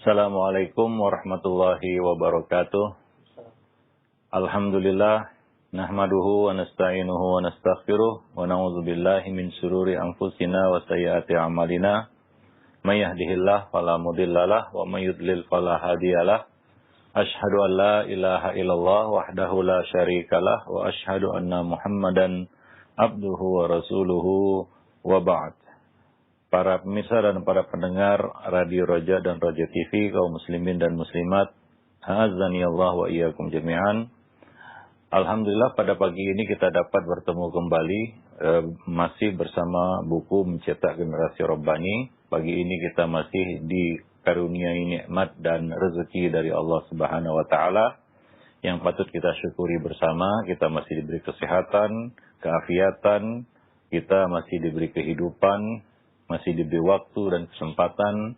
Assalamualaikum warahmatullahi wabarakatuh. Alhamdulillah, nahmaduhu wa nasta'inuhu wa nastaghfiruh wa na'udzu billahi min syururi anfusina wa sayyiati a'malina. May yahdihillahu fala mudhillalah wa may yudlil fala hadiyalah. Asyhadu an la ilaha illallah wahdahu la syarikalah wa asyhadu anna Muhammadan abduhu wa rasuluhu wa ba'd. Para pemirsa dan para pendengar Radio Roja dan Roja TV, kaum muslimin dan muslimat, a'azzani Allah wa iyyakum jami'an. Alhamdulillah pada pagi ini kita dapat bertemu kembali masih bersama buku Mencetak Generasi Rabbani. Pagi ini kita masih dikaruniai nikmat dan rezeki dari Allah Subhanahu wa taala yang patut kita syukuri bersama. Kita masih diberi kesehatan, keafiatan, kita masih diberi kehidupan, masih diberi waktu dan kesempatan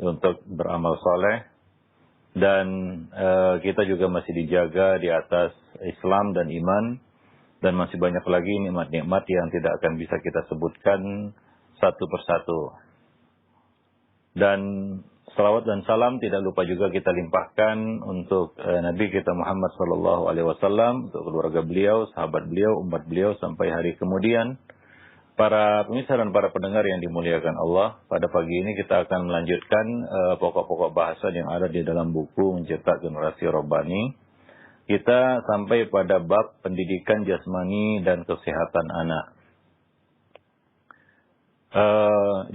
untuk beramal soleh, dan kita juga masih dijaga di atas Islam dan iman, dan masih banyak lagi nikmat-nikmat yang tidak akan bisa kita sebutkan satu persatu. Dan salawat dan salam tidak lupa juga kita limpahkan untuk Nabi kita Muhammad SAW, untuk keluarga beliau, sahabat beliau, umat beliau sampai hari kemudian. Para pemirsa dan para pendengar yang dimuliakan Allah, pada pagi ini kita akan melanjutkan pokok-pokok bahasan yang ada di dalam buku Mencetak Generasi Rabbani. Kita sampai pada bab pendidikan jasmani dan kesehatan anak.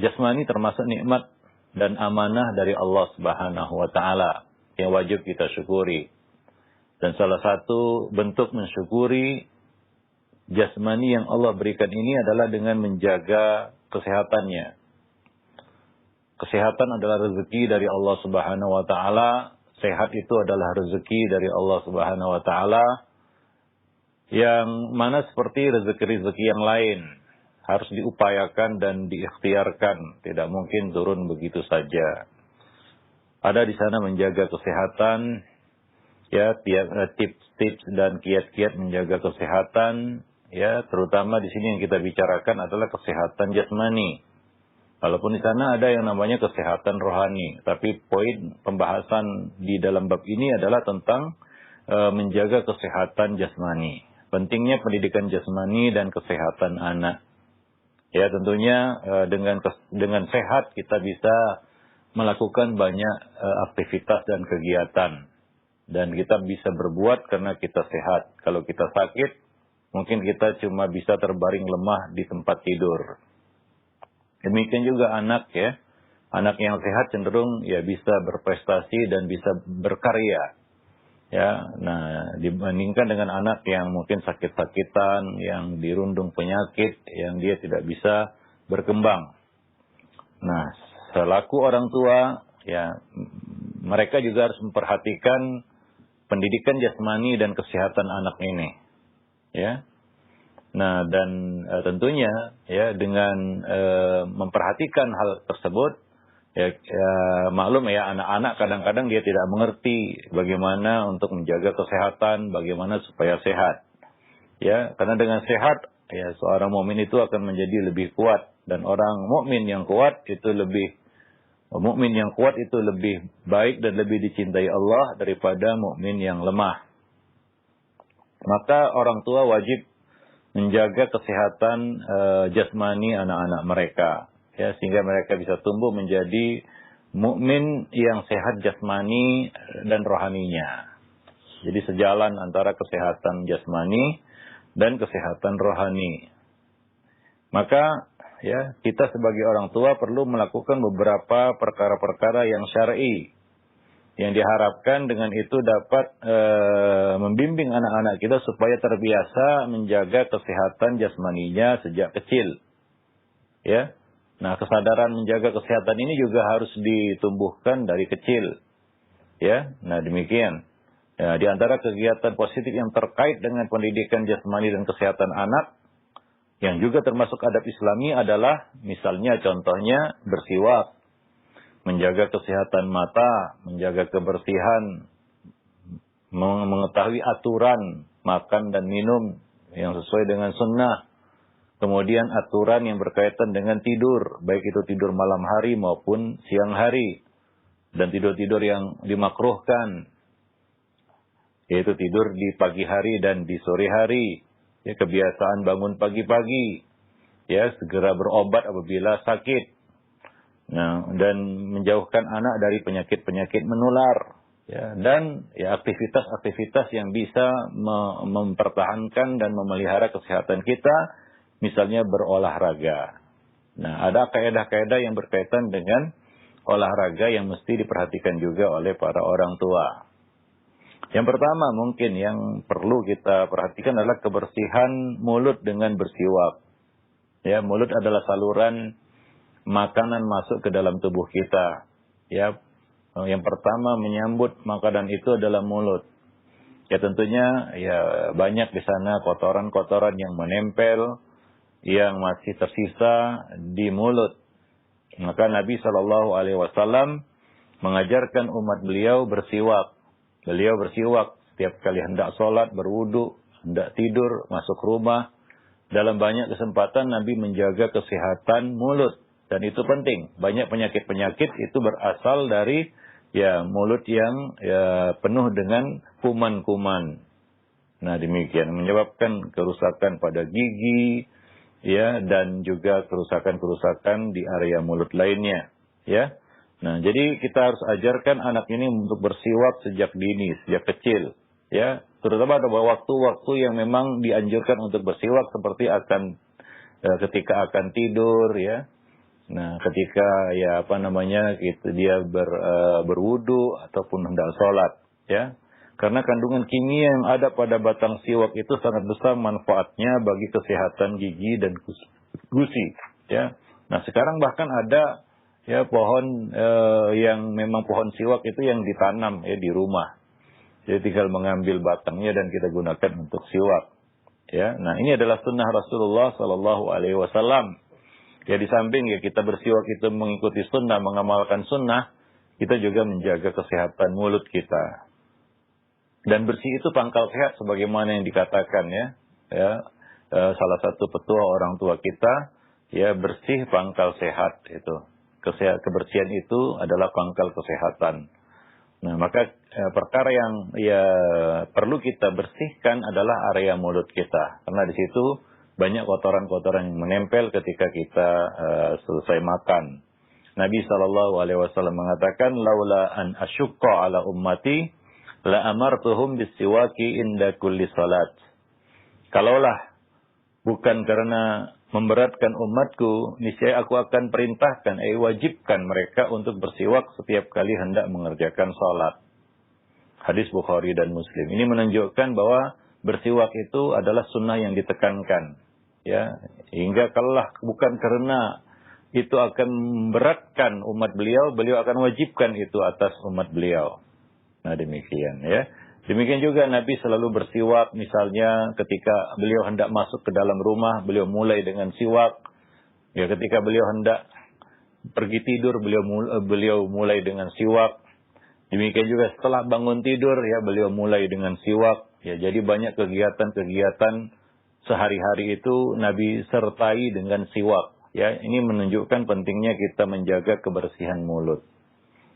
Jasmani termasuk nikmat dan amanah dari Allah Subhanahu wa taala yang wajib kita syukuri. Dan salah satu bentuk mensyukuri jasmani yang Allah berikan ini adalah dengan menjaga kesehatannya. Kesehatan adalah rezeki dari Allah Subhanahu wa taala. Sehat itu adalah rezeki dari Allah Subhanahu wa taala, yang mana seperti rezeki-rezeki yang lain harus diupayakan dan diikhtiarkan, tidak mungkin turun begitu saja. Ada di sana menjaga kesehatan, ya, tips-tips dan kiat-kiat menjaga kesehatan. Ya, terutama di sini yang kita bicarakan adalah kesehatan jasmani. Walaupun di sana ada yang namanya kesehatan rohani, tapi poin pembahasan di dalam bab ini adalah tentang menjaga kesehatan jasmani. Pentingnya pendidikan jasmani dan kesehatan anak. Ya, tentunya dengan sehat kita bisa melakukan banyak aktivitas dan kegiatan, dan kita bisa berbuat karena kita sehat. Kalau kita sakit, mungkin kita cuma bisa terbaring lemah di tempat tidur. Demikian juga anak, ya. Anak yang sehat cenderung ya bisa berprestasi dan bisa berkarya. Ya, nah dibandingkan dengan anak yang mungkin sakit-sakitan, yang dirundung penyakit, yang dia tidak bisa berkembang. Nah, selaku orang tua, ya mereka juga harus memperhatikan pendidikan jasmani dan kesehatan anak ini. Ya. Nah, dan tentunya ya dengan memperhatikan hal tersebut, ya maklum ya, anak-anak kadang-kadang dia tidak mengerti bagaimana untuk menjaga kesehatan, bagaimana supaya sehat. Ya, karena dengan sehat ya seorang mukmin itu akan menjadi lebih kuat, dan orang mukmin yang kuat itu lebih baik dan lebih dicintai Allah daripada mukmin yang lemah. Maka orang tua wajib menjaga kesehatan jasmani anak-anak mereka, ya, sehingga mereka bisa tumbuh menjadi mukmin yang sehat jasmani dan rohaninya. Jadi sejalan antara kesehatan jasmani dan kesehatan rohani. Maka ya kita sebagai orang tua perlu melakukan beberapa perkara-perkara yang syar'i, yang diharapkan dengan itu dapat membimbing anak-anak kita supaya terbiasa menjaga kesehatan jasmaninya sejak kecil. Ya. Nah, kesadaran menjaga kesehatan ini juga harus ditumbuhkan dari kecil. Ya. Nah, demikian. Ya, di antara kegiatan positif yang terkait dengan pendidikan jasmani dan kesehatan anak yang juga termasuk adab Islami adalah misalnya contohnya bersiwak, menjaga kesehatan mata, menjaga kebersihan, mengetahui aturan makan dan minum yang sesuai dengan sunnah. Kemudian aturan yang berkaitan dengan tidur, baik itu tidur malam hari maupun siang hari. dan tidur-tidur yang dimakruhkan, yaitu tidur di pagi hari dan di sore hari. Ya, kebiasaan bangun pagi-pagi, ya, segera berobat apabila sakit. Nah, dan menjauhkan anak dari penyakit-penyakit menular. Ya, dan ya aktivitas-aktivitas yang bisa mempertahankan dan memelihara kesehatan kita, misalnya berolahraga. Nah, ada kaidah-kaidah yang berkaitan dengan olahraga yang mesti diperhatikan juga oleh para orang tua. Yang pertama mungkin yang perlu kita perhatikan adalah kebersihan mulut dengan bersiwak. Ya, mulut adalah saluran makanan masuk ke dalam tubuh kita. Ya, yang pertama menyambut makanan itu adalah mulut. Ya, tentunya ya banyak di sana kotoran-kotoran yang menempel, yang masih tersisa di mulut. Maka Nabi SAW mengajarkan umat beliau bersiwak. Beliau bersiwak setiap kali hendak sholat, berwudu, hendak tidur, masuk rumah. Dalam banyak kesempatan Nabi menjaga kesehatan mulut. Dan itu penting. Banyak penyakit-penyakit itu berasal dari ya mulut yang ya, penuh dengan kuman-kuman. Nah, demikian menyebabkan kerusakan pada gigi, ya, dan juga kerusakan-kerusakan di area mulut lainnya, ya. Nah, jadi kita harus ajarkan anak ini untuk bersiwak sejak dini, sejak kecil, ya. Terutama ada waktu-waktu yang memang dianjurkan untuk bersiwak seperti ketika akan tidur, ya. Nah, ketika ya dia berwudu ataupun hendak sholat, ya. Karena kandungan kimia yang ada pada batang siwak itu sangat besar manfaatnya bagi kesehatan gigi dan gusi, ya. Nah, sekarang bahkan ada ya pohon yang memang pohon siwak itu yang ditanam ya di rumah. Jadi tinggal mengambil batangnya dan kita gunakan untuk siwak. Ya, nah ini adalah sunnah Rasulullah SAW. Ya, di samping ya kita bersiwak itu mengikuti sunnah, mengamalkan sunnah, kita juga menjaga kesehatan mulut kita. Dan bersih itu pangkal sehat sebagaimana yang dikatakan ya. Ya, salah satu petua orang tua kita, ya bersih pangkal sehat itu. Kebersihan itu adalah pangkal kesehatan. Nah, maka perkara yang ya perlu kita bersihkan adalah area mulut kita. Karena di situ banyak kotoran-kotoran yang menempel ketika kita selesai makan. Nabi SAW mengatakan, laula an asyukka ala ummati la amartuhum bisiwaki inda kulli salat. Kalaulah bukan karena memberatkan umatku, niscaya aku akan perintahkan, wajibkan mereka untuk bersiwak setiap kali hendak mengerjakan salat. Hadis Bukhari dan Muslim. Ini menunjukkan bahwa bersiwak itu adalah sunnah yang ditekankan. Ya, hingga kalaulah bukan karena itu akan memberatkan umat beliau, beliau akan wajibkan itu atas umat beliau. Nah, demikian ya. Demikian juga Nabi selalu bersiwak, misalnya ketika beliau hendak masuk ke dalam rumah, beliau mulai dengan siwak. Ya, ketika beliau hendak pergi tidur, beliau mulai dengan siwak. Demikian juga setelah bangun tidur, ya beliau mulai dengan siwak. Ya, jadi banyak kegiatan-kegiatan sehari-hari itu Nabi sertai dengan siwak. Ya, ini menunjukkan pentingnya kita menjaga kebersihan mulut.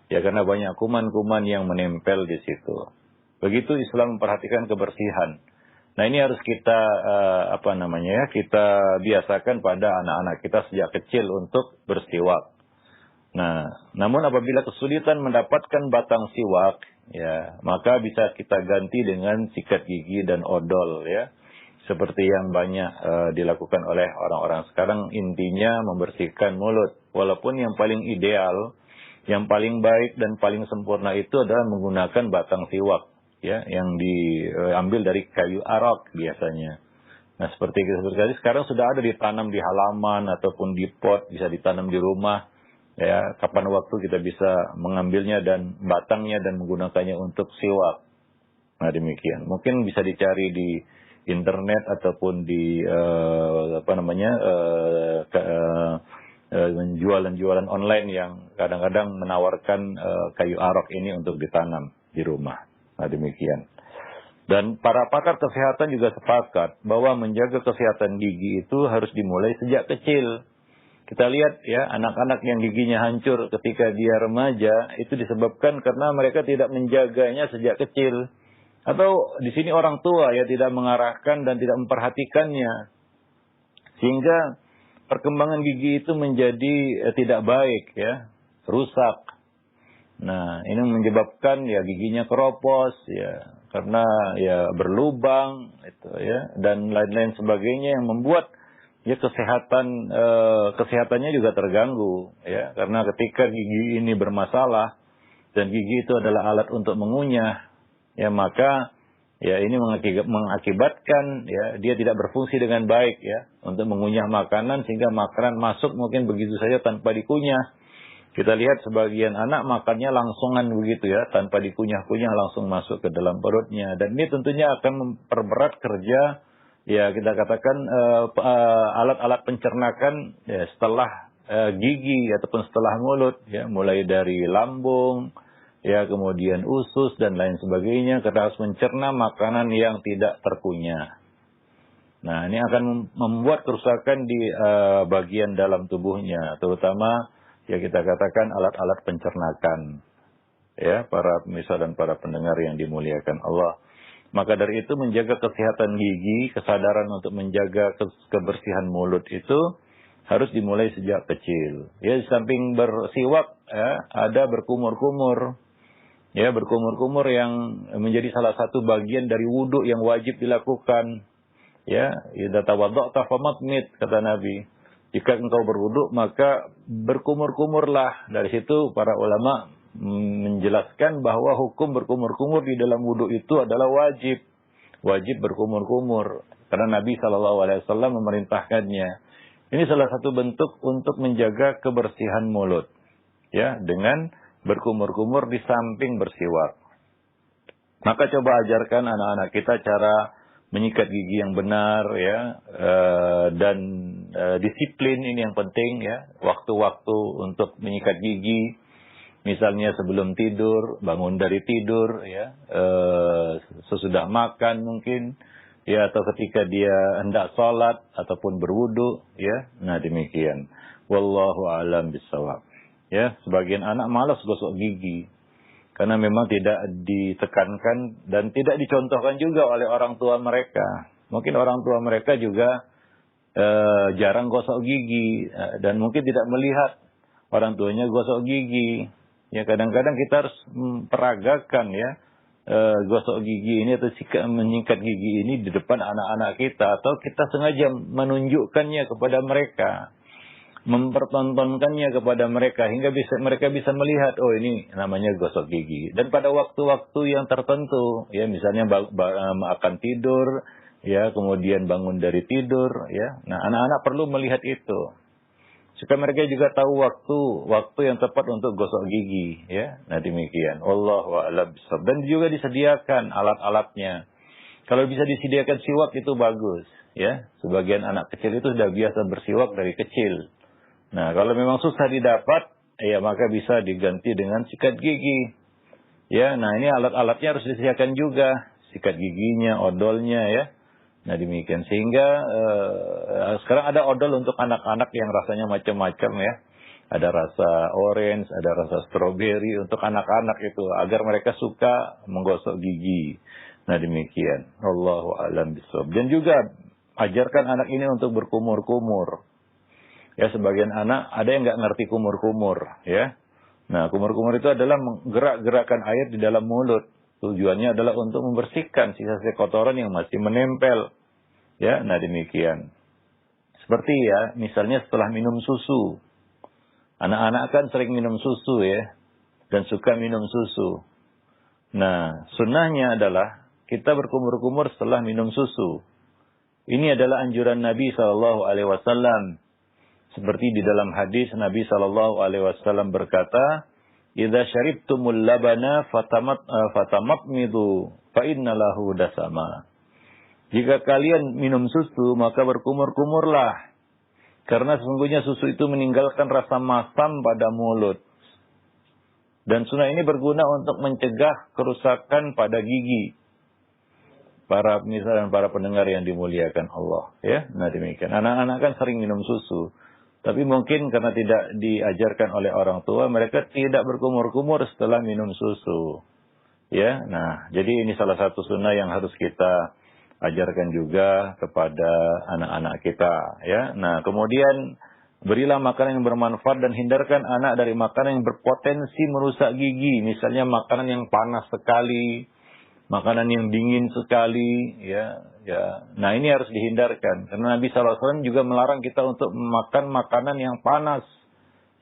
Ya, karena banyak kuman-kuman yang menempel di situ. Begitu Islam memperhatikan kebersihan. Nah, ini harus kita kita biasakan pada anak-anak kita sejak kecil untuk bersiwak. Nah, namun apabila kesulitan mendapatkan batang siwak, ya, maka bisa kita ganti dengan sikat gigi dan odol, ya. Seperti yang banyak dilakukan oleh orang-orang sekarang, intinya membersihkan mulut. Walaupun yang paling ideal, yang paling baik dan paling sempurna itu adalah menggunakan batang siwak. Ya, yang diambil dari kayu arak biasanya. Nah, seperti sekarang sudah ada ditanam di halaman ataupun di pot, bisa ditanam di rumah. Ya, kapan waktu kita bisa mengambilnya dan batangnya dan menggunakannya untuk siwak. Nah, demikian. Mungkin bisa dicari di internet ataupun di jualan-jualan online yang kadang-kadang menawarkan kayu arak ini untuk ditanam di rumah. Nah, demikian. Dan para pakar kesehatan juga sepakat bahwa menjaga kesehatan gigi itu harus dimulai sejak kecil. Kita lihat ya, anak-anak yang giginya hancur ketika dia remaja, itu disebabkan karena mereka tidak menjaganya sejak kecil. Atau di sini orang tua ya tidak mengarahkan dan tidak memperhatikannya. Sehingga perkembangan gigi itu menjadi tidak baik ya, rusak. Nah, ini menyebabkan ya giginya keropos ya, karena ya berlubang itu ya, dan lain-lain sebagainya yang membuat ya kesehatannya juga terganggu ya, karena ketika gigi ini bermasalah dan gigi itu adalah alat untuk mengunyah ya, maka ya ini mengakibatkan ya dia tidak berfungsi dengan baik ya untuk mengunyah makanan, sehingga makanan masuk mungkin begitu saja tanpa dikunyah. Kita lihat sebagian anak makannya langsungan begitu ya, tanpa dikunyah-kunyah langsung masuk ke dalam perutnya, dan ini tentunya akan memperberat kerja ya, kita katakan alat-alat pencernakan ya, setelah gigi ataupun setelah mulut ya, mulai dari lambung ya, kemudian usus dan lain sebagainya, karena harus mencerna makanan yang tidak terkunyah. Nah, ini akan membuat kerusakan di bagian dalam tubuhnya, terutama ya kita katakan alat-alat pencernakan. Ya, para pemirsa dan para pendengar yang dimuliakan Allah. Maka dari itu menjaga kesehatan gigi, kesadaran untuk menjaga kebersihan mulut itu harus dimulai sejak kecil. Ya, di samping bersiwak ya, ada berkumur-kumur. Ya, berkumur-kumur yang menjadi salah satu bagian dari wudhu yang wajib dilakukan. Ya, idza tawadda'ta famatmit, kata Nabi. Jika engkau berwudhu maka berkumur-kumurlah. Dari situ para ulama menjelaskan bahwa hukum berkumur-kumur di dalam wudhu itu adalah wajib. Wajib berkumur-kumur. Karena Nabi SAW memerintahkannya. Ini salah satu bentuk untuk menjaga kebersihan mulut. Ya, dengan berkumur-kumur di samping bersiwak. Maka coba ajarkan anak-anak kita cara menyikat gigi yang benar ya, dan disiplin ini yang penting ya, waktu-waktu untuk menyikat gigi, misalnya sebelum tidur, bangun dari tidur ya, sesudah makan mungkin ya, atau ketika dia hendak sholat ataupun berwudu ya. Nah, demikian. Wallahu a'lam bishawab. Ya, sebagian anak malas gosok gigi karena memang tidak ditekankan dan tidak dicontohkan juga oleh orang tua mereka. Mungkin orang tua mereka juga jarang gosok gigi dan mungkin tidak melihat orang tuanya gosok gigi. Ya, kadang-kadang kita harus peragakan ya gosok gigi ini atau menyikat gigi ini di depan anak-anak kita, atau kita sengaja menunjukkannya kepada mereka, mempertontonkannya kepada mereka hingga mereka bisa melihat, oh ini namanya gosok gigi. Dan pada waktu-waktu yang tertentu ya, misalnya akan tidur ya, kemudian bangun dari tidur ya. Nah, anak-anak perlu melihat itu supaya mereka juga tahu waktu yang tepat untuk gosok gigi ya. Nah, demikian. Wallahu a'lam bishawab. Dan juga disediakan alat-alatnya. Kalau bisa disediakan siwak itu bagus ya. Sebagian anak kecil itu sudah biasa bersiwak dari kecil. Nah, kalau memang susah didapat, ya maka bisa diganti dengan sikat gigi. Ya, nah ini alat-alatnya harus disediakan juga, sikat giginya, odolnya ya. Nah, demikian. Sehingga sekarang ada odol untuk anak-anak yang rasanya macam-macam ya. Ada rasa orange, ada rasa strawberry untuk anak-anak itu, agar mereka suka menggosok gigi. Nah, demikian. Allahu a'lam bishawab. Dan juga ajarkan anak ini untuk berkumur-kumur. Ya, sebagian anak ada yang nggak ngerti kumur-kumur, ya. Nah, kumur-kumur itu adalah menggerak-gerakkan air di dalam mulut. Tujuannya adalah untuk membersihkan sisa-sisa kotoran yang masih menempel. Ya, nah demikian. Seperti ya, misalnya setelah minum susu. Anak-anak kan sering minum susu ya, dan suka minum susu. Nah, sunnahnya adalah kita berkumur-kumur setelah minum susu. Ini adalah anjuran Nabi SAW. Seperti di dalam hadis Nabi SAW berkata, "Idza syaribtumul labana fatamatmidu fa innalahu dasama." Jika kalian minum susu, maka berkumur-kumurlah. Karena sesungguhnya susu itu meninggalkan rasa masam pada mulut. Dan sunnah ini berguna untuk mencegah kerusakan pada gigi. Para pemirsa dan para pendengar yang dimuliakan Allah, ya. Nah, demikian. Anak-anak kan sering minum susu. Tapi mungkin karena tidak diajarkan oleh orang tua, mereka tidak berkumur-kumur setelah minum susu. Ya, nah, jadi ini salah satu sunnah yang harus kita ajarkan juga kepada anak-anak kita. Ya, nah, kemudian berilah makanan yang bermanfaat dan hindarkan anak dari makanan yang berpotensi merusak gigi. Misalnya makanan yang panas sekali, makanan yang dingin sekali, ya. Nah, ini harus dihindarkan karena Nabi SAW juga melarang kita untuk makan makanan yang panas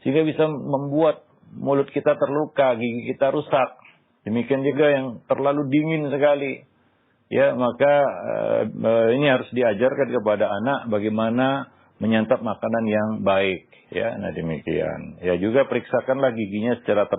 sehingga bisa membuat mulut kita terluka, gigi kita rusak. Demikian juga yang terlalu dingin sekali. Ya, maka ini harus diajarkan kepada anak bagaimana menyantap makanan yang baik, ya. Nah, demikian. Ya, juga periksakanlah giginya secara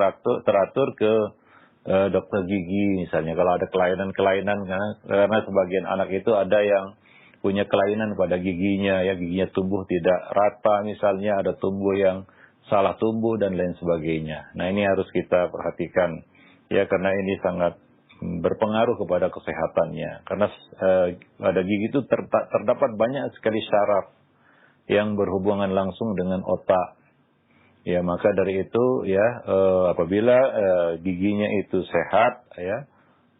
teratur ke dokter gigi misalnya kalau ada kelainan-kelainan, karena sebagian anak itu ada yang punya kelainan pada giginya, ya, giginya tumbuh tidak rata misalnya, ada tumbuh yang salah tumbuh dan lain sebagainya. Nah, ini harus kita perhatikan, ya, karena ini sangat berpengaruh kepada kesehatannya. Karena pada gigi itu terdapat banyak sekali syaraf yang berhubungan langsung dengan otak. Ya, maka dari itu, ya, apabila giginya itu sehat, ya,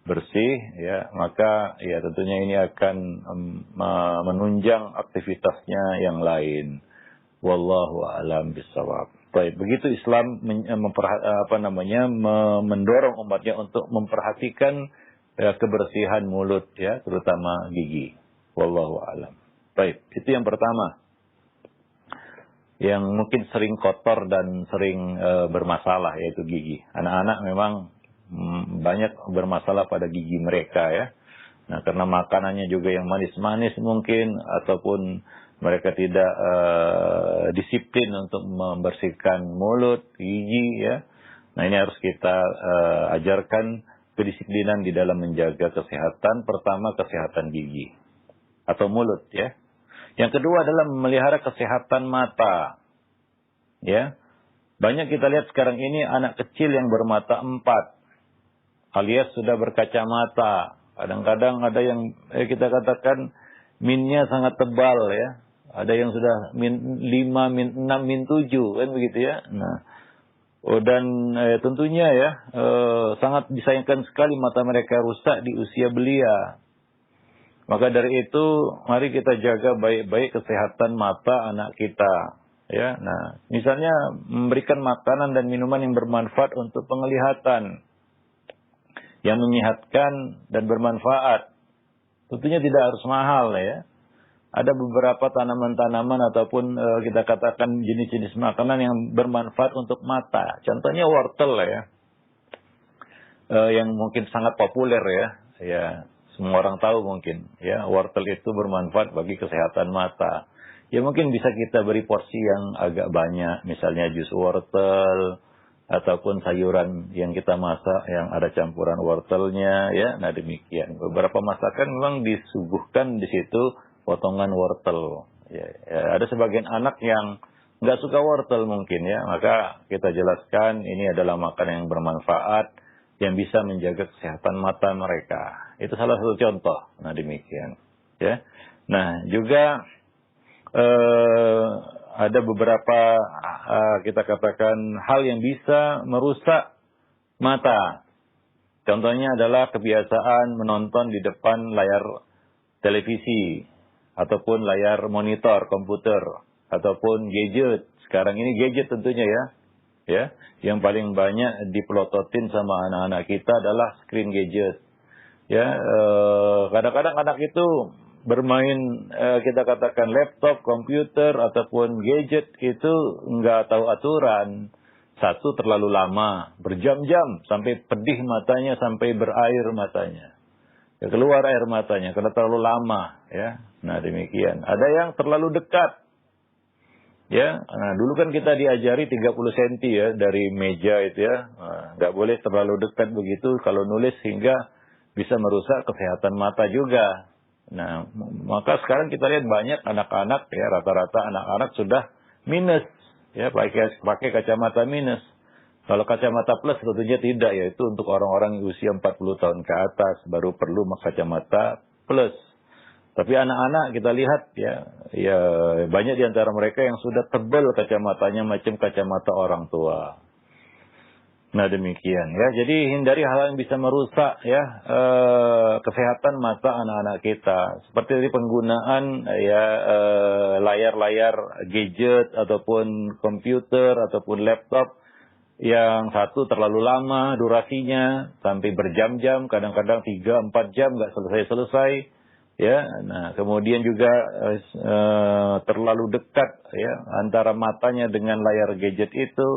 bersih, ya, maka ya tentunya ini akan menunjang aktivitasnya yang lain. Wallahu a'lam bishawab. Baik, begitu Islam mendorong umatnya untuk memperhatikan kebersihan mulut, ya, terutama gigi. Wallahu a'lam. Baik, itu yang pertama. Yang mungkin sering kotor dan sering bermasalah, yaitu gigi. Anak-anak memang banyak bermasalah pada gigi mereka, ya. Nah, karena makanannya juga yang manis-manis mungkin, ataupun mereka tidak disiplin untuk membersihkan mulut, gigi, ya. Nah, ini harus kita ajarkan kedisiplinan di dalam menjaga kesehatan. Pertama, kesehatan gigi atau mulut, ya. Yang kedua adalah memelihara kesehatan mata. Ya. Banyak kita lihat sekarang ini anak kecil yang bermata 4 alias sudah berkacamata. Kadang-kadang ada yang kita katakan minnya sangat tebal, ya. Ada yang sudah min 5, min 6, min 7, kan begitu, ya. Nah, dan tentunya, ya, sangat disayangkan sekali mata mereka rusak di usia belia. Maka dari itu, mari kita jaga baik-baik kesehatan mata anak kita. Ya, nah, misalnya memberikan makanan dan minuman yang bermanfaat untuk penglihatan, yang menyehatkan dan bermanfaat. Tentunya tidak harus mahal, ya. Ada beberapa tanaman-tanaman ataupun kita katakan jenis-jenis makanan yang bermanfaat untuk mata. Contohnya wortel, ya, yang mungkin sangat populer, ya. Ya. Semua orang tahu mungkin, ya, wortel itu bermanfaat bagi kesehatan mata. Ya, mungkin bisa kita beri porsi yang agak banyak, misalnya jus wortel ataupun sayuran yang kita masak yang ada campuran wortelnya, ya. Nah, demikian. Beberapa masakan memang disuguhkan di situ potongan wortel. Ya, ada sebagian anak yang nggak suka wortel mungkin, ya, maka kita jelaskan ini adalah makanan yang bermanfaat yang bisa menjaga kesehatan mata mereka. Itu salah satu contoh. Nah, demikian. Ya. Nah, juga ada beberapa kita katakan hal yang bisa merusak mata. Contohnya adalah kebiasaan menonton di depan layar televisi ataupun layar monitor komputer ataupun gadget. Sekarang ini gadget tentunya, ya. Ya, yang paling banyak dipelototin sama anak-anak kita adalah screen gadget. Ya, kadang-kadang anak itu bermain kita katakan laptop, komputer ataupun gadget itu nggak tahu aturan. Satu, terlalu lama, berjam-jam sampai pedih matanya, sampai berair matanya. Ya, keluar air matanya karena terlalu lama, ya. Nah, demikian. Ada yang terlalu dekat. Ya, nah, dulu kan kita diajari 30 cm, ya, dari meja itu, ya. Nah, nggak boleh terlalu dekat begitu kalau nulis hingga bisa merusak kesehatan mata juga. Nah, maka sekarang kita lihat banyak anak-anak, ya, rata-rata anak-anak sudah minus, ya, pakai kacamata minus. Kalau kacamata plus tentunya tidak, yaitu untuk orang-orang usia 40 tahun ke atas baru perlu kacamata plus. Tapi anak-anak kita lihat ya banyak di antara mereka yang sudah tebal kacamatanya macam kacamata orang tua. Nah demikian ya. Jadi hindari hal yang bisa merusak kesehatan mata anak-anak kita. Seperti tadi penggunaan layar-layar gadget ataupun komputer ataupun laptop yang satu terlalu lama durasinya sampai berjam-jam, kadang-kadang 3-4 jam nggak selesai-selesai. Ya, nah kemudian juga terlalu dekat ya antara matanya dengan layar gadget itu,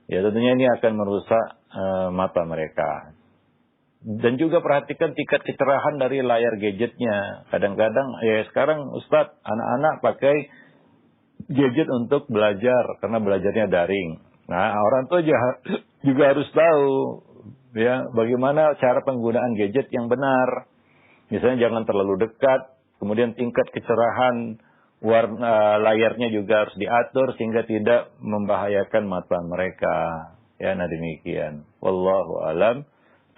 ya tentunya ini akan merusak mata mereka. Dan juga perhatikan tingkat kecerahan dari layar gadgetnya. Kadang-kadang ya sekarang Ustadz, anak-anak pakai gadget untuk belajar karena belajarnya daring. Nah orang tua juga harus tahu ya bagaimana cara penggunaan gadget yang benar. Misalnya jangan terlalu dekat, kemudian tingkat kecerahan warna layarnya juga harus diatur sehingga tidak membahayakan mata mereka. Ya, nah demikian. Wallahu alam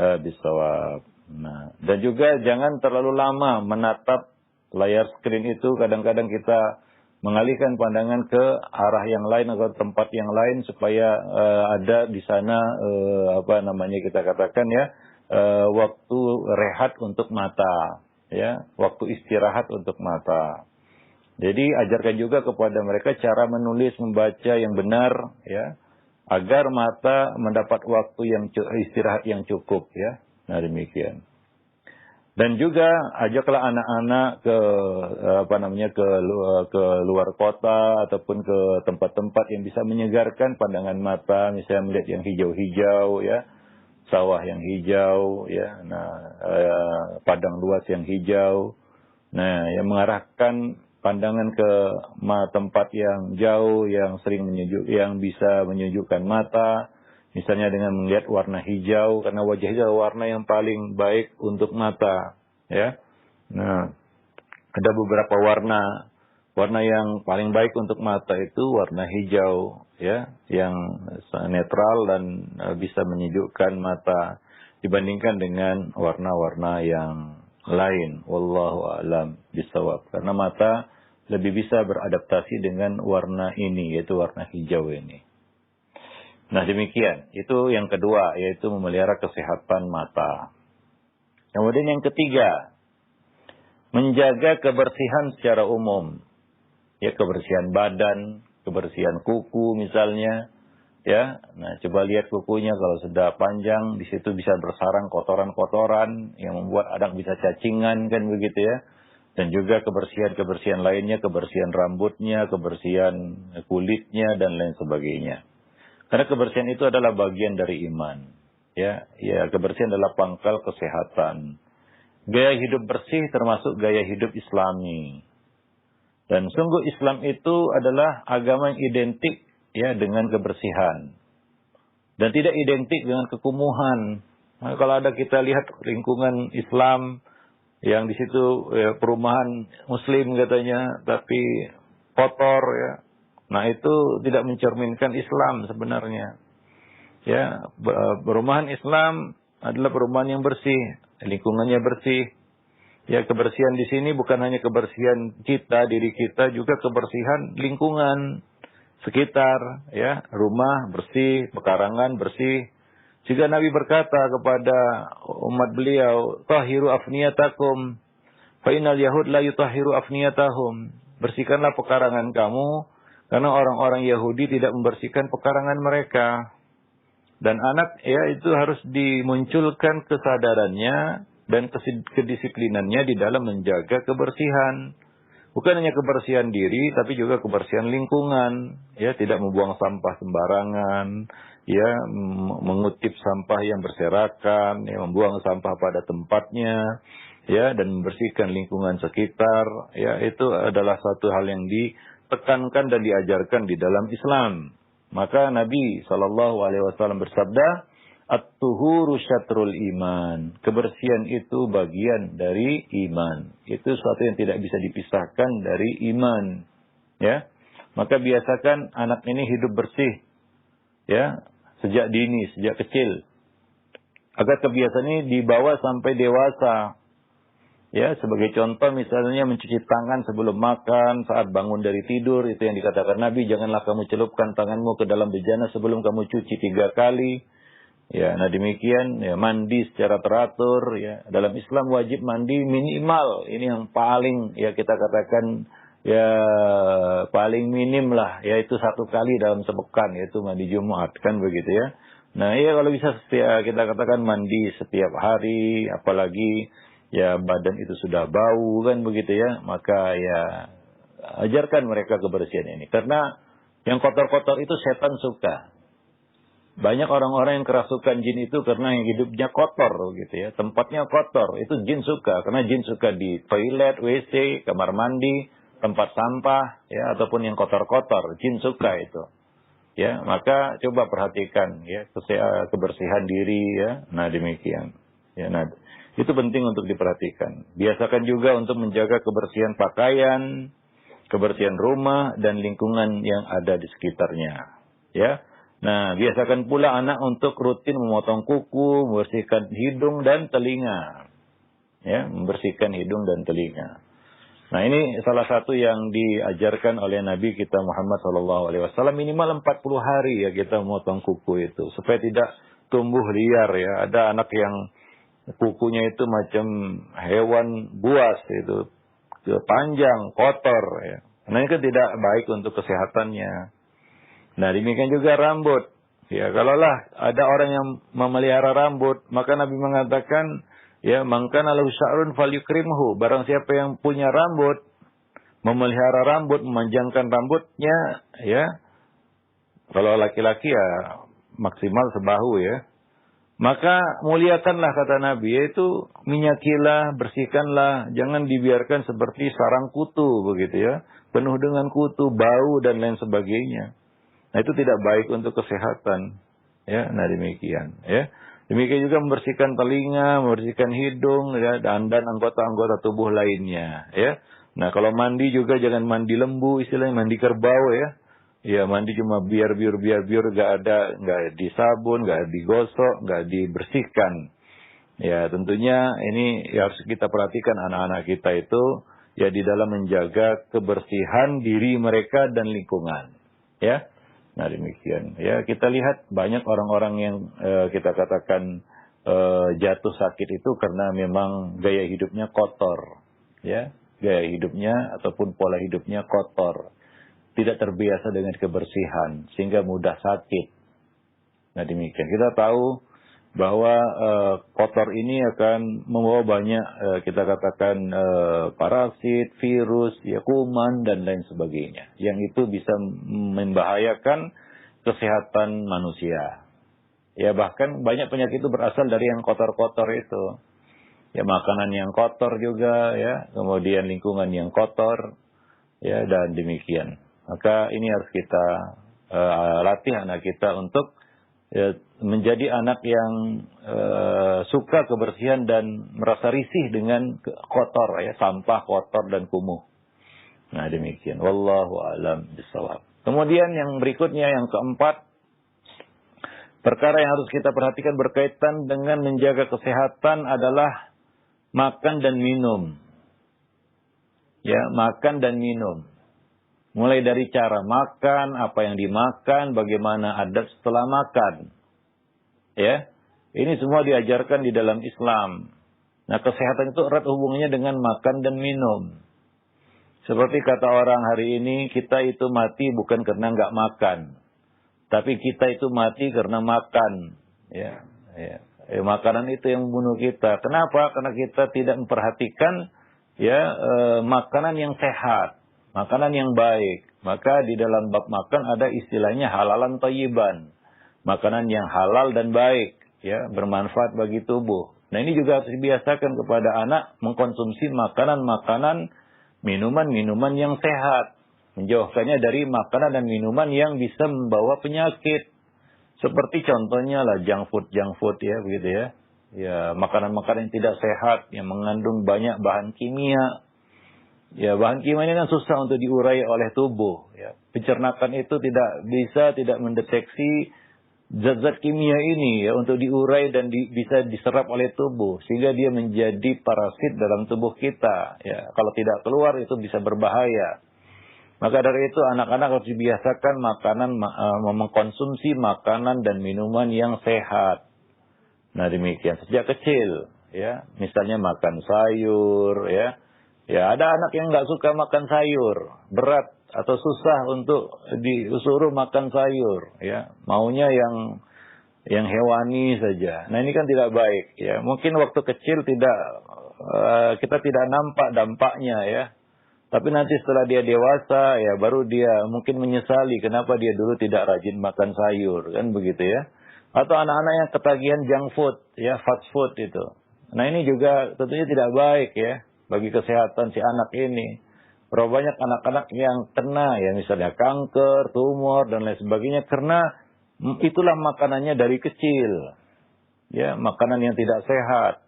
bisawab. Nah, dan juga jangan terlalu lama menatap layar screen itu. Kadang-kadang kita mengalihkan pandangan ke arah yang lain atau tempat yang lain supaya ada di sana kita katakan ya. Waktu rehat untuk mata, ya, waktu istirahat untuk mata. Jadi ajarkan juga kepada mereka cara menulis, membaca yang benar, ya, agar mata mendapat waktu yang istirahat yang cukup, ya. Nah demikian. Dan juga ajaklah anak-anak ke luar kota ataupun ke tempat-tempat yang bisa menyegarkan pandangan mata, misalnya melihat yang hijau-hijau, ya. Sawah yang hijau, ya, padang luas yang hijau, nah, yang mengarahkan pandangan ke tempat yang jauh, yang yang bisa menyejukkan mata, misalnya dengan melihat warna hijau, karena wajah hijau warna yang paling baik untuk mata, ya. Nah, ada beberapa warna yang paling baik untuk mata itu warna hijau, ya, yang netral dan bisa menyejukkan mata dibandingkan dengan warna-warna yang lain. Wallahu a'lam bishawab. Karena mata lebih bisa beradaptasi dengan warna ini, yaitu warna hijau ini. Nah demikian, itu yang kedua, yaitu memelihara kesehatan mata. Kemudian yang ketiga, menjaga kebersihan secara umum. Ya, kebersihan badan, kebersihan kuku misalnya, ya. Nah, coba lihat kukunya kalau sudah panjang, di situ bisa bersarang kotoran-kotoran yang membuat anak bisa cacingan kan begitu ya. Dan juga kebersihan-kebersihan lainnya, kebersihan rambutnya, kebersihan kulitnya dan lain sebagainya. Karena kebersihan itu adalah bagian dari iman. Ya, kebersihan adalah pangkal kesehatan. Gaya hidup bersih termasuk gaya hidup Islami. Dan sungguh Islam itu adalah agama yang identik ya dengan kebersihan. Dan tidak identik dengan kekumuhan. Nah, kalau ada kita lihat lingkungan Islam yang di situ ya, perumahan Muslim katanya, tapi kotor ya. Nah itu tidak mencerminkan Islam sebenarnya. Ya, perumahan Islam adalah perumahan yang bersih, lingkungannya bersih. Ya, kebersihan di sini bukan hanya kebersihan kita, diri kita, juga kebersihan lingkungan sekitar, ya, rumah bersih, pekarangan bersih. Jika Nabi berkata kepada umat beliau, "Tahiru afniyatakum, fa innal yahud la yutahhiru afniyatahum." Bersihkanlah pekarangan kamu, karena orang-orang Yahudi tidak membersihkan pekarangan mereka. Dan anak ya itu harus dimunculkan kesadarannya dan kedisiplinannya di dalam menjaga kebersihan. Bukan hanya kebersihan diri, tapi juga kebersihan lingkungan. Ya, tidak membuang sampah sembarangan, ya, mengutip sampah yang berserakan, ya, membuang sampah pada tempatnya, ya, dan membersihkan lingkungan sekitar. Ya, itu adalah satu hal yang ditekankan dan diajarkan di dalam Islam. Maka Nabi SAW bersabda, At-tuhuru syatrul iman. Kebersihan itu bagian dari iman. Itu sesuatu yang tidak bisa dipisahkan dari iman. Ya, maka biasakan anak ini hidup bersih. Ya, sejak dini, sejak kecil. Agar kebiasaan ini dibawa sampai dewasa. Ya, sebagai contoh misalnya mencuci tangan sebelum makan, saat bangun dari tidur, itu yang dikatakan Nabi, janganlah kamu celupkan tanganmu ke dalam bejana sebelum kamu cuci 3 kali. Ya, nah demikian, ya mandi secara teratur, ya. Dalam Islam wajib mandi minimal, ini yang paling ya kita katakan ya paling minim lah, yaitu 1 kali dalam sepekan, yaitu mandi Jumat, kan begitu ya. Nah, ya kalau bisa kita katakan mandi setiap hari, apalagi ya badan itu sudah bau kan begitu ya, maka ya ajarkan mereka kebersihan ini. Karena yang kotor-kotor itu setan suka. Banyak orang-orang yang kerasukan jin itu karena yang hidupnya kotor gitu ya, tempatnya kotor, itu jin suka. Karena jin suka di toilet, WC, kamar mandi, tempat sampah ya, ataupun yang kotor-kotor, jin suka itu. Ya, maka coba perhatikan ya kebersihan diri ya. Nah, demikian. Ya, nah, itu penting untuk diperhatikan. Biasakan juga untuk menjaga kebersihan pakaian, kebersihan rumah dan lingkungan yang ada di sekitarnya. Ya. Nah, biasakan pula anak untuk rutin memotong kuku, membersihkan hidung dan telinga. Ya, membersihkan hidung dan telinga. Nah, ini salah satu yang diajarkan oleh Nabi kita Muhammad SAW. Minimal 40 hari ya kita memotong kuku itu. Supaya tidak tumbuh liar ya. Ada anak yang kukunya itu macam hewan buas itu. Panjang, kotor ya. Nah, ini kan tidak baik untuk kesehatannya. Nah, demikian juga rambut. Ya, kalaulah ada orang yang memelihara rambut, maka Nabi mengatakan, ya, mangkana lahu sya'run falyukrimhu. Barang siapa yang punya rambut, memelihara rambut, memanjangkan rambutnya, ya. Kalau laki-laki ya maksimal sebahu ya. Maka muliakanlah kata Nabi, yaitu minyakilah, bersihkanlah, jangan dibiarkan seperti sarang kutu begitu ya. Penuh dengan kutu, bau dan lain sebagainya. Nah, itu tidak baik untuk kesehatan. Ya, nah demikian, ya. Demikian juga membersihkan telinga, membersihkan hidung, ya, dan anggota-anggota tubuh lainnya, ya. Nah, kalau mandi juga jangan mandi lembu, istilahnya mandi kerbau, ya. Ya, mandi cuma biar, nggak disabun, nggak digosok, nggak dibersihkan. Ya, tentunya ini ya harus kita perhatikan anak-anak kita itu, ya di dalam menjaga kebersihan diri mereka dan lingkungan, ya. Nah, demikian. Ya, kita lihat banyak orang-orang yang kita katakan jatuh sakit itu karena memang gaya hidupnya kotor. Ya, gaya hidupnya ataupun pola hidupnya kotor. Tidak terbiasa dengan kebersihan sehingga mudah sakit. Nah, demikian. Kita tahu bahwa kotor ini akan membawa banyak kita katakan parasit, virus, ya, kuman dan lain sebagainya. Yang itu bisa membahayakan kesehatan manusia. Ya, bahkan banyak penyakit itu berasal dari yang kotor-kotor itu. Ya, makanan yang kotor juga ya, kemudian lingkungan yang kotor ya, dan demikian. Maka ini harus kita latih anak kita untuk ya, menjadi anak yang suka kebersihan dan merasa risih dengan kotor ya, sampah, kotor dan kumuh. Nah, demikian. Wallahu a'lam bishawab. Kemudian yang berikutnya, yang keempat, perkara yang harus kita perhatikan berkaitan dengan menjaga kesehatan adalah makan dan minum. Ya, makan dan minum. Mulai dari cara makan, apa yang dimakan, bagaimana adab setelah makan. Ya, ini semua diajarkan di dalam Islam. Nah, kesehatan itu erat hubungannya dengan makan dan minum. Seperti kata orang hari ini, kita itu mati bukan karena nggak makan, tapi kita itu mati karena makan. Ya, ya. Makanan itu yang membunuh kita. Kenapa? Karena kita tidak memperhatikan ya makanan yang sehat, makanan yang baik. Maka di dalam bab makan ada istilahnya halalan thayyiban. Makanan yang halal dan baik, ya, bermanfaat bagi tubuh. Nah, ini juga harus dibiasakan kepada anak mengkonsumsi makanan-makanan, minuman-minuman yang sehat. Menjauhkannya dari makanan dan minuman yang bisa membawa penyakit. Seperti contohnya lah junk food ya, begitu ya. Ya, makanan-makanan yang tidak sehat, yang mengandung banyak bahan kimia. Ya, bahan kimia ini kan susah untuk diurai oleh tubuh. Ya. Pencernakan itu tidak mendeteksi zat-zat kimia ini ya untuk diurai dan bisa diserap oleh tubuh sehingga dia menjadi parasit dalam tubuh kita ya. Kalau tidak keluar itu bisa berbahaya. Maka dari itu anak-anak harus dibiasakan mengkonsumsi makanan dan minuman yang sehat. Nah, demikian sejak kecil ya. Misalnya makan sayur ya. Ya, ada anak yang nggak suka makan sayur, berat atau susah untuk disuruh makan sayur ya. Maunya yang hewani saja. Nah, ini kan tidak baik ya. Mungkin waktu kecil kita tidak nampak dampaknya ya. Tapi nanti setelah dia dewasa, ya baru dia mungkin menyesali kenapa dia dulu tidak rajin makan sayur, kan begitu ya. Atau anak-anak yang ketagihan junk food, ya fast food itu. Nah ini juga tentunya tidak baik ya bagi kesehatan si anak ini. Berapa banyak anak-anak yang kena ya misalnya kanker, tumor dan lain sebagainya karena itulah makanannya dari kecil. Ya, makanan yang tidak sehat.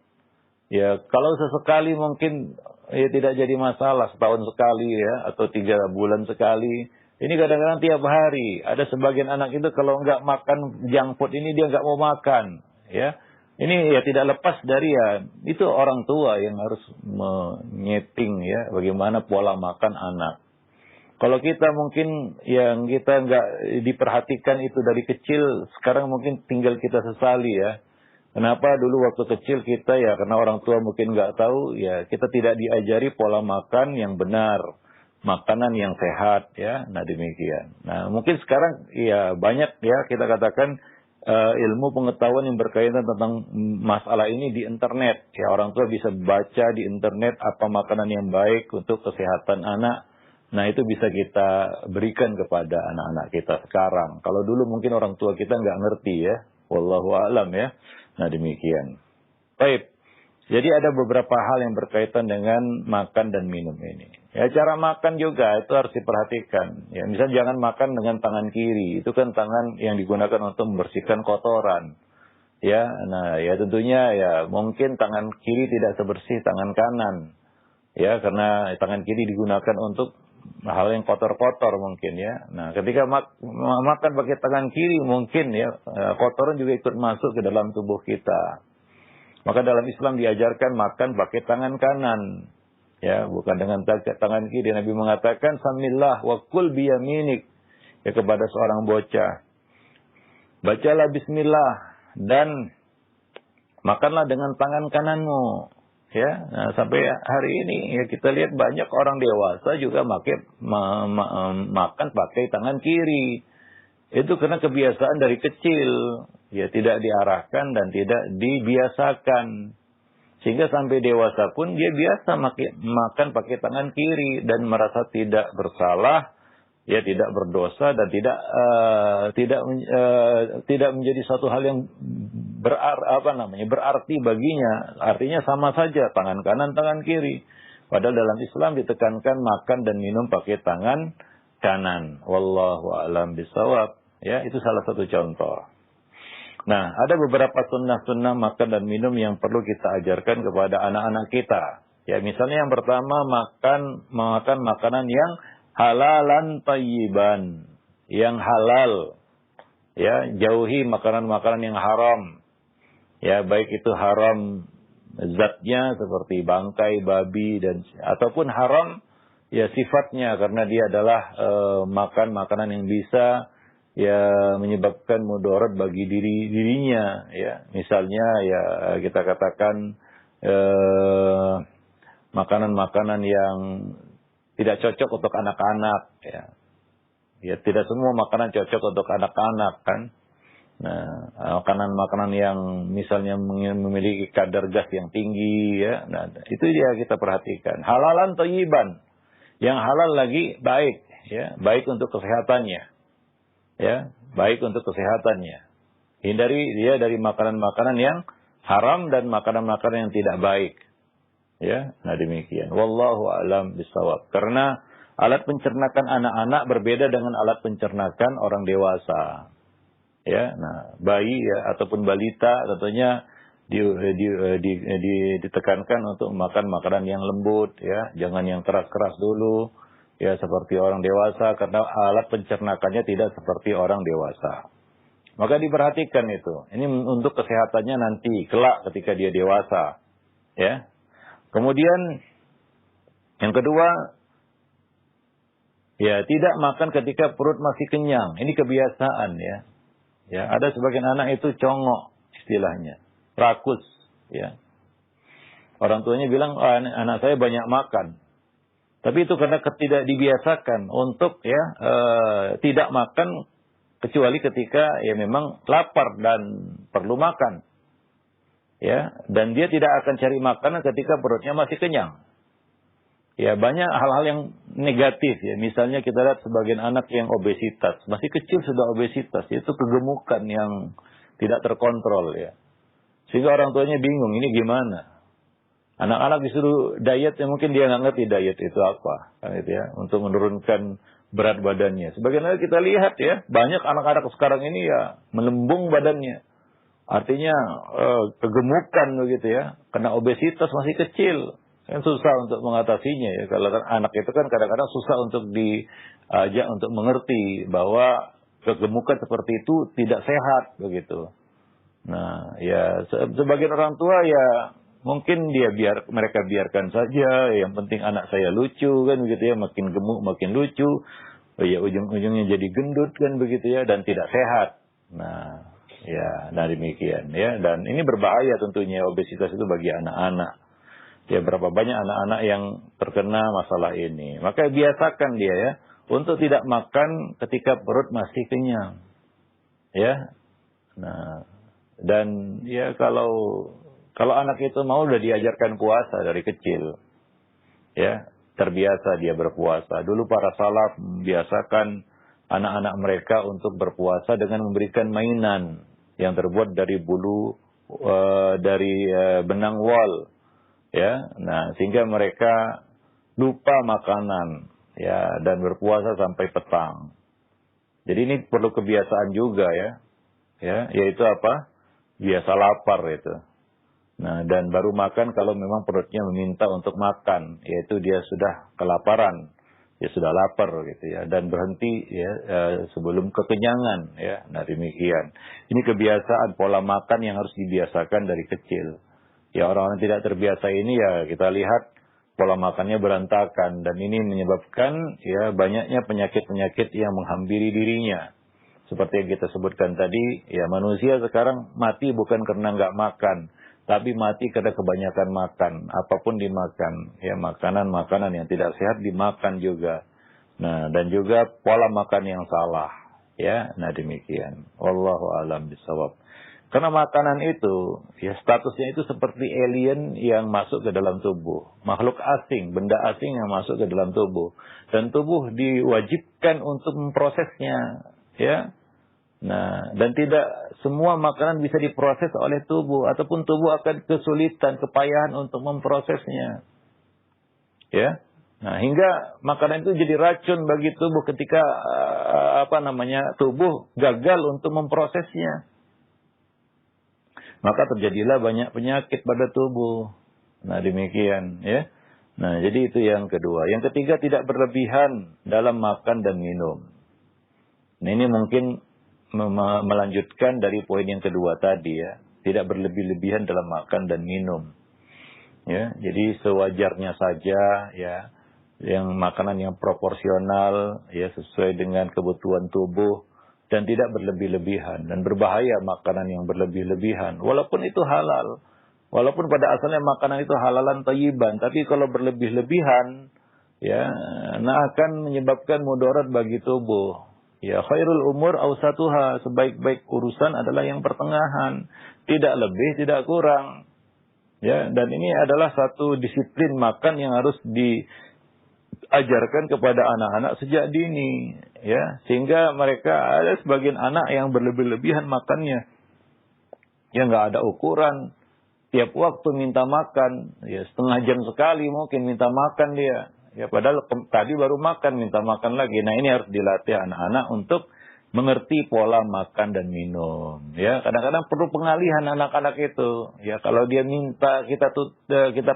Ya, kalau sesekali mungkin ya tidak jadi masalah, setahun sekali ya atau 3 bulan sekali. Ini kadang-kadang tiap hari. Ada sebagian anak itu kalau nggak makan junk food ini dia nggak mau makan. Ya, ini ya tidak lepas dari ya itu orang tua yang harus menyeting ya bagaimana pola makan anak. Kalau kita mungkin yang kita nggak diperhatikan itu dari kecil, sekarang mungkin tinggal kita sesali ya. Kenapa dulu waktu kecil kita ya karena orang tua mungkin nggak tahu ya kita tidak diajari pola makan yang benar, makanan yang sehat ya. Nah demikian. Nah mungkin sekarang ya banyak ya kita katakan ilmu pengetahuan yang berkaitan tentang masalah ini di internet. Ya orang tua bisa baca di internet apa makanan yang baik untuk kesehatan anak. Nah itu bisa kita berikan kepada anak-anak kita sekarang. Kalau dulu mungkin orang tua kita nggak ngerti ya. Wallahu a'lam ya. Nah demikian. Baik. Jadi ada beberapa hal yang berkaitan dengan makan dan minum ini. Ya cara makan juga itu harus diperhatikan. Ya misal jangan makan dengan tangan kiri. Itu kan tangan yang digunakan untuk membersihkan kotoran. Ya, nah ya tentunya ya mungkin tangan kiri tidak sebersih tangan kanan. Ya karena tangan kiri digunakan untuk hal yang kotor-kotor mungkin ya. Nah, ketika makan pakai tangan kiri mungkin ya kotoran juga ikut masuk ke dalam tubuh kita. Maka dalam Islam diajarkan makan pakai tangan kanan. Ya, bukan dengan tangan kiri. Nabi mengatakan samillah wa kul biyaminik ya kepada seorang bocah. Bacalah bismillah dan makanlah dengan tangan kananmu. Ya, nah, sampai hari ini ya kita lihat banyak orang dewasa juga makan pakai tangan kiri. Itu karena kebiasaan dari kecil, ya tidak diarahkan dan tidak dibiasakan. Sehingga sampai dewasa pun dia biasa makan pakai tangan kiri dan merasa tidak bersalah, ya tidak berdosa dan tidak menjadi satu hal yang berarti baginya. Artinya sama saja tangan kanan tangan kiri. Padahal dalam Islam ditekankan makan dan minum pakai tangan kanan. Wallahu a'lam bishawab. Ya, itu salah satu contoh. Nah, ada beberapa sunnah-sunnah makan dan minum yang perlu kita ajarkan kepada anak-anak kita. Ya, misalnya yang pertama makan makanan yang halalan thayyiban, yang halal. Ya, jauhi makanan-makanan yang haram. Ya, baik itu haram zatnya seperti bangkai babi ataupun haram ya sifatnya karena dia adalah makan makanan yang bisa ya menyebabkan mudarat bagi dirinya ya. Misalnya ya kita katakan makanan-makanan yang tidak cocok untuk anak-anak ya. Ya tidak semua makanan cocok untuk anak-anak kan. Nah, makanan-makanan yang misalnya memiliki kadar gas yang tinggi ya. Nah, itu dia kita perhatikan. Halalan thayyiban. Yang halal lagi baik ya, baik untuk kesehatannya. Ya, baik untuk kesehatannya. Hindari dia dari makanan-makanan yang haram dan makanan-makanan yang tidak baik. Ya, nah demikian. Wallahu a'lam bishawab. Karena alat pencernakan anak-anak berbeda dengan alat pencernakan orang dewasa. Ya, nah bayi ya ataupun balita tentunya ditekankan untuk makan makanan yang lembut ya, jangan yang keras-keras dulu ya seperti orang dewasa karena alat pencernakannya tidak seperti orang dewasa. Maka diperhatikan itu. Ini untuk kesehatannya nanti kelak ketika dia dewasa. Ya. Kemudian yang kedua, ya tidak makan ketika perut masih kenyang. Ini kebiasaan ya. Ya, ada sebagian anak itu congok istilahnya, rakus ya. Orang tuanya bilang, oh, anak saya banyak makan. Tapi itu karena tidak dibiasakan untuk ya tidak makan kecuali ketika ya memang lapar dan perlu makan. Ya, dan dia tidak akan cari makanan ketika perutnya masih kenyang. Ya, banyak hal-hal yang negatif ya. Misalnya kita lihat sebagian anak yang obesitas, masih kecil sudah obesitas, itu kegemukan yang tidak terkontrol ya. Sehingga orang tuanya bingung, ini gimana? Anak-anak disuruh diet, ya mungkin dia nggak ngerti diet itu apa, kan gitu ya, untuk menurunkan berat badannya. Sebagian lagi kita lihat ya, banyak anak-anak sekarang ini ya melembung badannya. Artinya kegemukan begitu ya, karena obesitas masih kecil. Kan susah untuk mengatasinya ya. Kalau kan anak itu kan kadang-kadang susah untuk diajak untuk mengerti bahwa kegemukan seperti itu tidak sehat begitu. Nah, ya sebagian orang tua ya mungkin mereka biarkan saja, yang penting anak saya lucu kan begitu ya, makin gemuk makin lucu. Oh ya, ujung-ujungnya jadi gendut kan begitu ya, dan tidak sehat. Nah, ya, demikian ya, dan ini berbahaya tentunya obesitas itu bagi anak-anak. Ya, berapa banyak anak-anak yang terkena masalah ini. Maka biasakan dia ya untuk tidak makan ketika perut masih kenyang. Ya. Nah, dan ya kalau anak itu mau udah diajarkan puasa dari kecil. Ya, terbiasa dia berpuasa. Dulu para salaf membiasakan anak-anak mereka untuk berpuasa dengan memberikan mainan yang terbuat dari bulu benang wol. Ya, nah sehingga mereka lupa makanan ya dan berpuasa sampai petang. Jadi ini perlu kebiasaan juga ya. Ya, yaitu apa? Biasa lapar itu. Nah, dan baru makan kalau memang perutnya meminta untuk makan, yaitu dia sudah kelaparan, dia sudah lapar gitu ya, dan berhenti ya sebelum kekenyangan ya. Nah, demikian. Ini kebiasaan pola makan yang harus dibiasakan dari kecil. Ya, orang-orang tidak terbiasa ini ya kita lihat pola makannya berantakan, dan ini menyebabkan ya banyaknya penyakit-penyakit yang menghampiri dirinya. Seperti yang kita sebutkan tadi, ya manusia sekarang mati bukan karena nggak makan, tapi mati karena kebanyakan makan. Apapun dimakan, ya makanan-makanan yang tidak sehat dimakan juga. Nah, dan juga pola makan yang salah. Ya, nah demikian. Wallahu a'lam bishawab. Karena makanan itu, ya statusnya itu seperti alien yang masuk ke dalam tubuh. Makhluk asing, benda asing yang masuk ke dalam tubuh. Dan tubuh diwajibkan untuk memprosesnya. Ya. Nah, dan tidak semua makanan bisa diproses oleh tubuh. Ataupun tubuh akan kesulitan, kepayahan untuk memprosesnya. Ya. Nah, hingga makanan itu jadi racun bagi tubuh ketika tubuh gagal untuk memprosesnya. Maka terjadilah banyak penyakit pada tubuh. Nah, demikian ya. Nah, jadi itu yang kedua. Yang ketiga, tidak berlebihan dalam makan dan minum. Nah, ini mungkin melanjutkan dari poin yang kedua tadi ya. Tidak berlebih-lebihan dalam makan dan minum. Ya, jadi sewajarnya saja ya. Yang makanan yang proporsional ya, sesuai dengan kebutuhan tubuh. Dan tidak berlebih-lebihan. Dan berbahaya makanan yang berlebih-lebihan. Walaupun itu halal. Walaupun pada asalnya makanan itu halalan thayyiban. Tapi kalau berlebih-lebihan. Ya, akan menyebabkan mudarat bagi tubuh. Ya, khairul umur awsatuha. Sebaik-baik urusan adalah yang pertengahan. Tidak lebih, tidak kurang. Ya, dan ini adalah satu disiplin makan yang harus diajarkan kepada anak-anak sejak dini, ya, sehingga mereka ada sebagian anak yang berlebih-lebihan makannya, yang nggak ada ukuran, tiap waktu minta makan, ya setengah jam sekali mungkin minta makan dia, ya padahal tadi baru makan minta makan lagi. Nah, ini harus dilatih anak-anak untuk mengerti pola makan dan minum, ya. Kadang-kadang perlu pengalihan anak-anak itu, ya. Kalau dia minta kita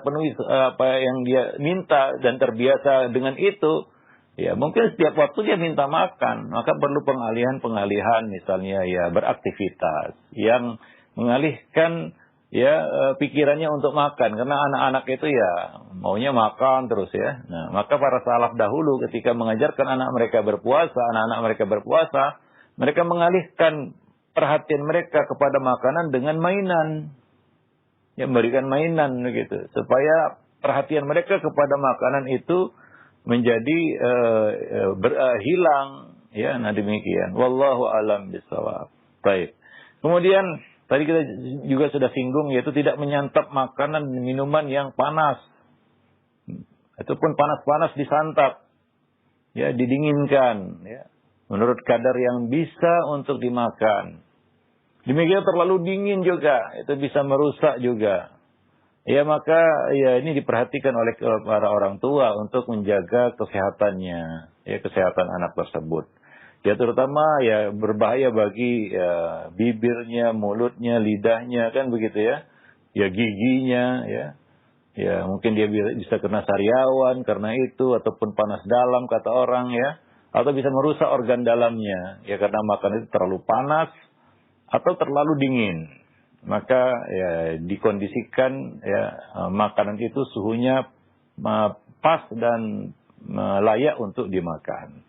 penuhi apa yang dia minta dan terbiasa dengan itu, Ya, mungkin setiap waktu dia minta makan, maka perlu pengalihan misalnya ya beraktivitas yang mengalihkan ya pikirannya untuk makan, karena anak-anak itu ya maunya makan terus ya. Nah, maka para salaf dahulu ketika mengajarkan anak mereka berpuasa, mereka mengalihkan perhatian mereka kepada makanan dengan mainan. Ya, memberikan mainan gitu supaya perhatian mereka kepada makanan itu menjadi hilang, ya. Nah demikian. Wallahu alam bisawab. Baik. Kemudian tadi kita juga sudah singgung, yaitu tidak menyantap makanan dan minuman yang panas, ataupun panas-panas disantap, ya, didinginkan, ya, menurut kadar yang bisa untuk dimakan. Demikian terlalu dingin juga, itu bisa merusak juga. Ya, maka ya ini diperhatikan oleh para orang tua untuk menjaga kesehatannya, ya, kesehatan anak tersebut. Ya, terutama ya berbahaya bagi ya, bibirnya, mulutnya, lidahnya, kan begitu ya. Ya, giginya, ya. Ya, mungkin dia bisa kena sariawan karena itu, ataupun panas dalam kata orang, ya. Atau bisa merusak organ dalamnya, ya, karena makan itu terlalu panas atau terlalu dingin. Maka ya dikondisikan ya makanan itu suhunya pas dan layak untuk dimakan.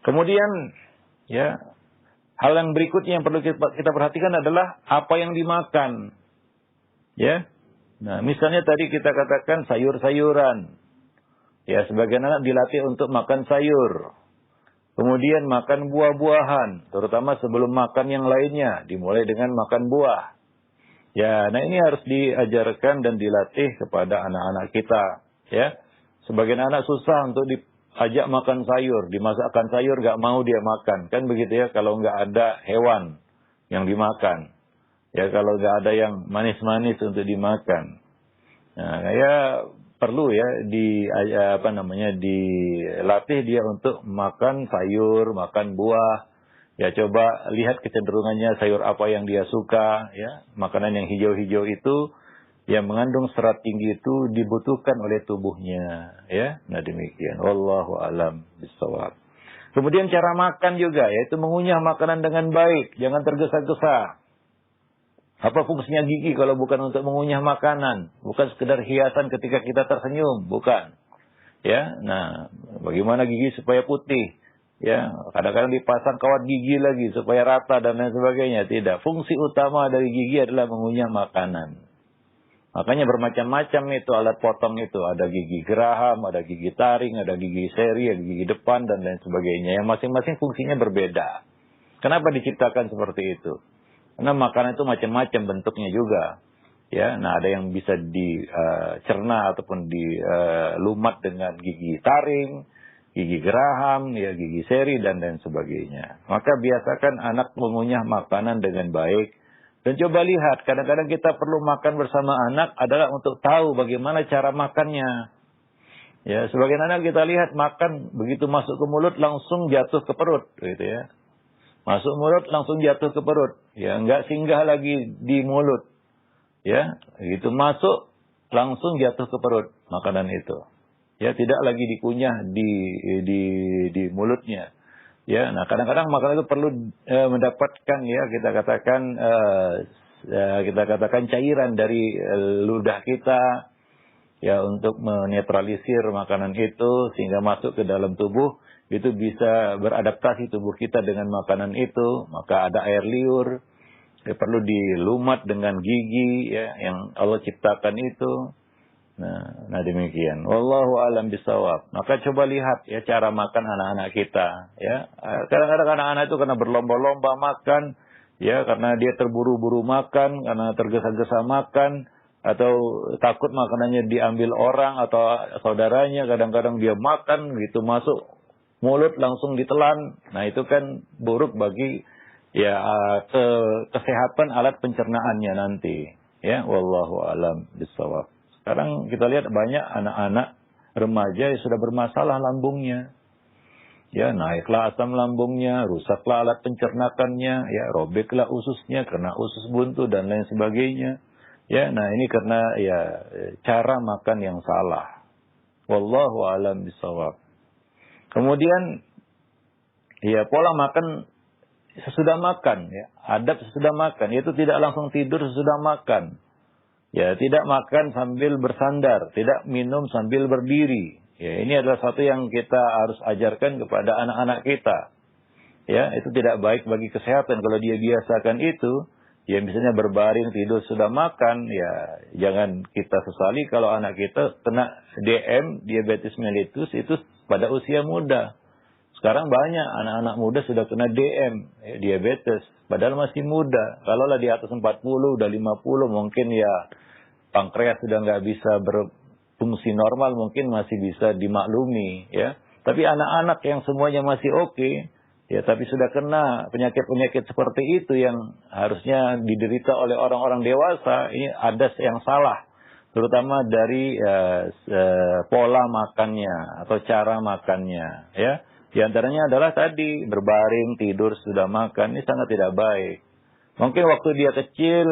Kemudian ya hal yang berikutnya yang perlu kita perhatikan adalah apa yang dimakan. Ya. Nah, misalnya tadi kita katakan sayur-sayuran. Ya, sebagian anak dilatih untuk makan sayur. Kemudian makan buah-buahan, terutama sebelum makan yang lainnya, dimulai dengan makan buah. Ya, nah ini harus diajarkan dan dilatih kepada anak-anak kita. Ya, sebagian anak susah untuk diajak makan sayur, dimasakkan sayur nggak mau dia makan, kan begitu ya? Kalau nggak ada hewan yang dimakan, ya kalau nggak ada yang manis-manis untuk dimakan. Nah, ya perlu ya dilatih dia untuk makan sayur, makan buah. Ya, coba lihat kecenderungannya sayur apa yang dia suka, ya. Makanan yang hijau-hijau itu yang mengandung serat tinggi itu dibutuhkan oleh tubuhnya, ya. Nah, demikian. Wallahu alam bisawab. Kemudian cara makan juga, yaitu mengunyah makanan dengan baik, jangan tergesa-gesa. Apa fungsinya gigi kalau bukan untuk mengunyah makanan? Bukan sekedar hiasan ketika kita tersenyum, bukan. Ya, nah, bagaimana gigi supaya putih? Ya, kadang-kadang dipasang kawat gigi lagi supaya rata dan lain sebagainya. Tidak. Fungsi utama dari gigi adalah mengunyah makanan. Makanya bermacam-macam itu alat potong itu. Ada gigi geraham, ada gigi taring, ada gigi seri, ada gigi depan dan lain sebagainya. Yang masing-masing fungsinya berbeda. Kenapa diciptakan seperti itu? Karena makanan itu macam-macam bentuknya juga. Ya, nah ada yang bisa dicerna ataupun dilumat dengan gigi taring, gigi geraham, ya gigi seri dan lain sebagainya. Maka biasakan anak mengunyah makanan dengan baik. Dan coba lihat, kadang-kadang kita perlu makan bersama anak adalah untuk tahu bagaimana cara makannya. Ya, sebagian anak kita lihat makan begitu masuk ke mulut langsung jatuh ke perut, gitu ya. Masuk mulut langsung jatuh ke perut. Ya, enggak singgah lagi di mulut. Ya, gitu masuk langsung jatuh ke perut makanan itu. Ya, tidak lagi dikunyah di mulutnya. Ya, nah kadang-kadang makanan itu perlu mendapatkan ya kita katakan cairan dari ludah kita ya untuk menetralisir makanan itu sehingga masuk ke dalam tubuh. Itu bisa beradaptasi tubuh kita dengan makanan itu. Maka ada air liur, ya, perlu dilumat dengan gigi ya yang Allah ciptakan itu. Nah demikian. Wallahu alam bisawab. Maka coba lihat ya cara makan anak-anak kita. Ya, kadang-kadang anak-anak itu karena berlomba-lomba makan, ya karena dia terburu-buru makan, karena tergesa-gesa makan, atau takut makanannya diambil orang atau saudaranya. Kadang-kadang dia makan gitu masuk mulut langsung ditelan. Nah itu kan buruk bagi ya kesehatan alat pencernaannya nanti. Ya, wallahu alam bisawab. Sekarang kita lihat banyak anak-anak remaja yang sudah bermasalah lambungnya. Ya, naiklah asam lambungnya, rusaklah alat pencernakannya, ya, robeklah ususnya, kena usus buntu dan lain sebagainya. Ya, nah ini karena ya cara makan yang salah. Wallahu alam bisawab. Kemudian ya pola makan sesudah makan, ya, adab sesudah makan, yaitu tidak langsung tidur sesudah makan. Ya, tidak makan sambil bersandar, tidak minum sambil berdiri. Ya, ini adalah satu yang kita harus ajarkan kepada anak-anak kita. Ya, itu tidak baik bagi kesehatan kalau dia biasakan itu. Ya, misalnya berbaring tidur sudah makan, ya jangan kita sesali kalau anak kita kena DM, diabetes mellitus itu pada usia muda. Sekarang banyak anak-anak muda sudah kena DM, ya, diabetes, padahal masih muda. Kalaulah di atas 40, udah 50, mungkin ya pankreas sudah nggak bisa berfungsi normal, mungkin masih bisa dimaklumi, ya. Tapi anak-anak yang semuanya masih oke, ya, tapi sudah kena penyakit-penyakit seperti itu yang harusnya diderita oleh orang-orang dewasa, ini ada yang salah. Terutama dari pola makannya atau cara makannya, ya. Di antaranya adalah tadi berbaring, tidur, sudah makan, ini sangat tidak baik. Mungkin waktu dia kecil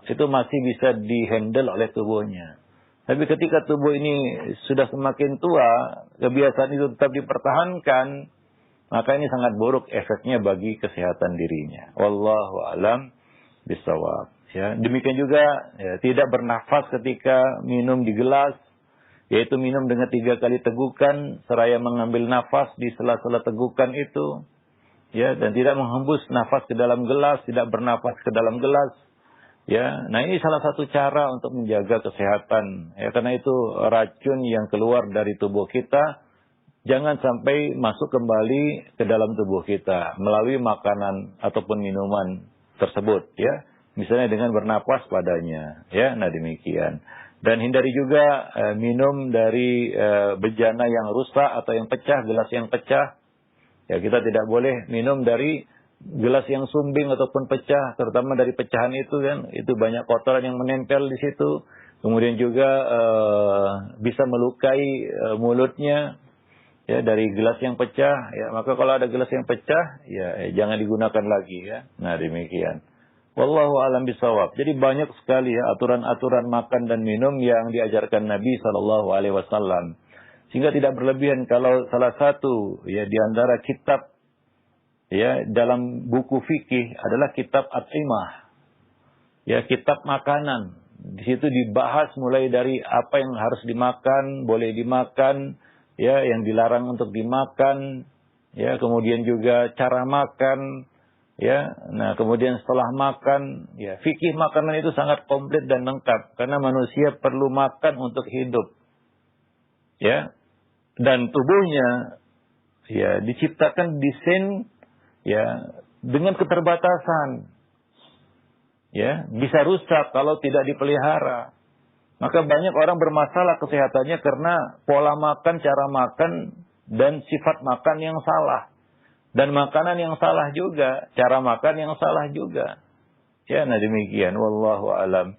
itu masih bisa dihandle oleh tubuhnya. Tapi ketika tubuh ini sudah semakin tua, kebiasaan itu tetap dipertahankan, maka ini sangat buruk efeknya bagi kesehatan dirinya. Wallahu a'lam bishawab. Ya, demikian juga ya, tidak bernafas ketika minum di gelas, yaitu minum dengan 3 kali tegukan seraya mengambil nafas di sela-sela tegukan itu, ya, dan tidak menghembus nafas ke dalam gelas, tidak bernafas ke dalam gelas, ya. Nah, ini salah satu cara untuk menjaga kesehatan, ya, karena itu racun yang keluar dari tubuh kita jangan sampai masuk kembali ke dalam tubuh kita melalui makanan ataupun minuman tersebut, ya, misalnya dengan bernapas padanya, ya. Nah, demikian. Dan hindari juga minum dari bejana yang rusak atau yang pecah, gelas yang pecah. Ya, kita tidak boleh minum dari gelas yang sumbing ataupun pecah, terutama dari pecahan itu kan, itu banyak kotoran yang menempel di situ. Kemudian juga bisa melukai mulutnya, ya, dari gelas yang pecah. Ya, maka kalau ada gelas yang pecah, ya jangan digunakan lagi, ya. Nah, demikian. Wallahu a'lam bishawab. Jadi banyak sekali ya aturan-aturan makan dan minum yang diajarkan Nabi sallallahu alaihi wasallam. Sehingga tidak berlebihan kalau salah satu ya di antara kitab ya dalam buku fikih adalah kitab At-Timah. Ya, kitab makanan. Di situ dibahas mulai dari apa yang harus dimakan, boleh dimakan, ya, yang dilarang untuk dimakan, ya, kemudian juga cara makan. Ya, nah kemudian setelah makan, ya fikih makanan itu sangat komplit dan lengkap karena manusia perlu makan untuk hidup, ya, dan tubuhnya, ya, diciptakan desain, ya, dengan keterbatasan, ya, bisa rusak kalau tidak dipelihara. Maka banyak orang bermasalah kesehatannya karena pola makan, cara makan, dan sifat makan yang salah. Dan makanan yang salah juga, cara makan yang salah juga. Ya, nah demikian. Wallahu a'lam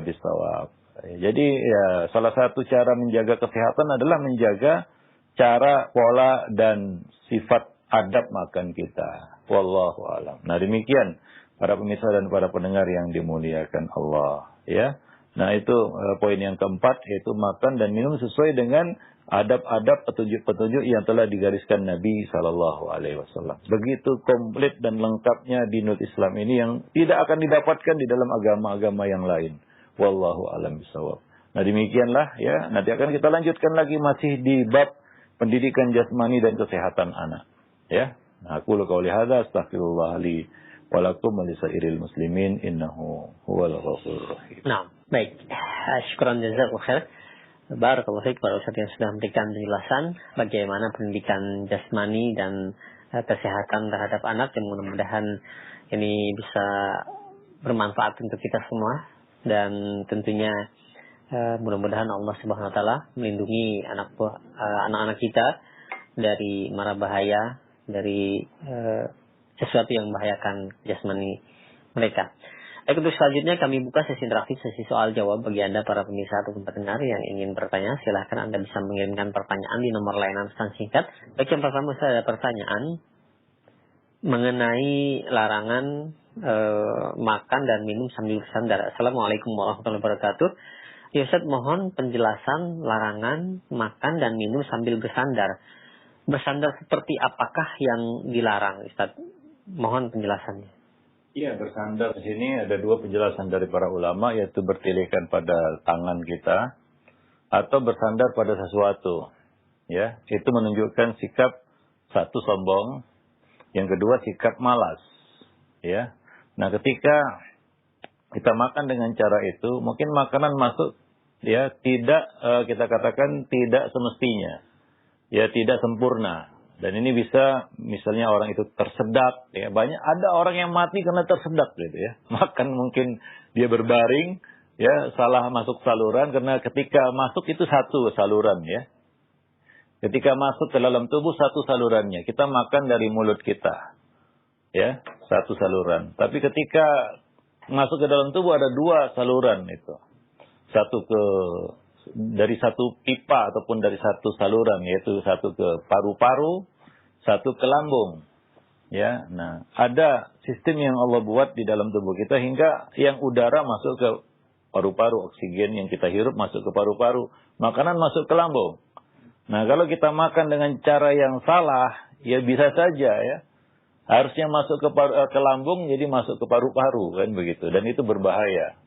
bishawab. Jadi ya salah satu cara menjaga kesehatan adalah menjaga cara, pola, dan sifat adab makan kita. Wallahu a'lam. Nah demikian para pemirsa dan para pendengar yang dimuliakan Allah. Ya, nah itu poin yang keempat, yaitu makan dan minum sesuai dengan adab-adab petunjuk-petunjuk yang telah digariskan Nabi sallallahu alaihi wasallam. Begitu komplit dan lengkapnya dinul Islam ini yang tidak akan didapatkan di dalam agama-agama yang lain. Wallahu a'lam bishawab. Nah demikianlah ya, nanti akan kita lanjutkan lagi masih di bab pendidikan jasmani dan kesehatan anak. Ya. Nah, aku qauli hadza astaghfirullah li wa lakum wa lisairil muslimin innahu huwal ghafurur rahim. Nah, baik. Syukran jazakallahu khair. Barakallahu fiik para ustaz yang sudah memberikan penjelasan bagaimana pendidikan jasmani dan kesehatan terhadap anak, yang mudah-mudahan ini bisa bermanfaat untuk kita semua, dan tentunya mudah-mudahan Allah Subhanahu wa taala melindungi anak-anak kita dari mara bahaya, dari sesuatu yang membahayakan jasmani mereka. Baik, untuk selanjutnya kami buka sesi interaktif, sesi soal jawab bagi Anda para pemirsa atau pendengar yang ingin bertanya. Silahkan Anda bisa mengirimkan pertanyaan di nomor layanan pesan singkat. Baik, yang pertama saya ada pertanyaan mengenai larangan makan dan minum sambil bersandar. Assalamualaikum warahmatullahi wabarakatuh. Ya Ustaz, mohon penjelasan larangan makan dan minum sambil bersandar. Bersandar seperti apakah yang dilarang, Ustaz? Mohon penjelasannya. Iya, bersandar di sini ada dua penjelasan dari para ulama, yaitu bertelekan pada tangan kita atau bersandar pada sesuatu. Ya, itu menunjukkan sikap satu sombong, yang kedua sikap malas. Ya. Nah, ketika kita makan dengan cara itu, mungkin makanan masuk ya tidak kita katakan tidak semestinya. Ya, tidak sempurna. Dan ini bisa misalnya orang itu tersedak, ya banyak ada orang yang mati karena tersedak gitu ya. Makan mungkin dia berbaring, ya salah masuk saluran karena ketika masuk itu satu saluran ya. Ketika masuk ke dalam tubuh satu salurannya, kita makan dari mulut kita, ya satu saluran. Tapi ketika masuk ke dalam tubuh ada dua saluran itu, dari satu pipa ataupun dari satu saluran, yaitu satu ke paru-paru, satu ke lambung. Ya, nah ada sistem yang Allah buat di dalam tubuh kita hingga yang udara masuk ke paru-paru, oksigen yang kita hirup masuk ke paru-paru, makanan masuk ke lambung. Nah, kalau kita makan dengan cara yang salah, ya bisa saja ya. Harusnya masuk ke lambung, jadi masuk ke paru-paru, kan begitu. Dan itu berbahaya.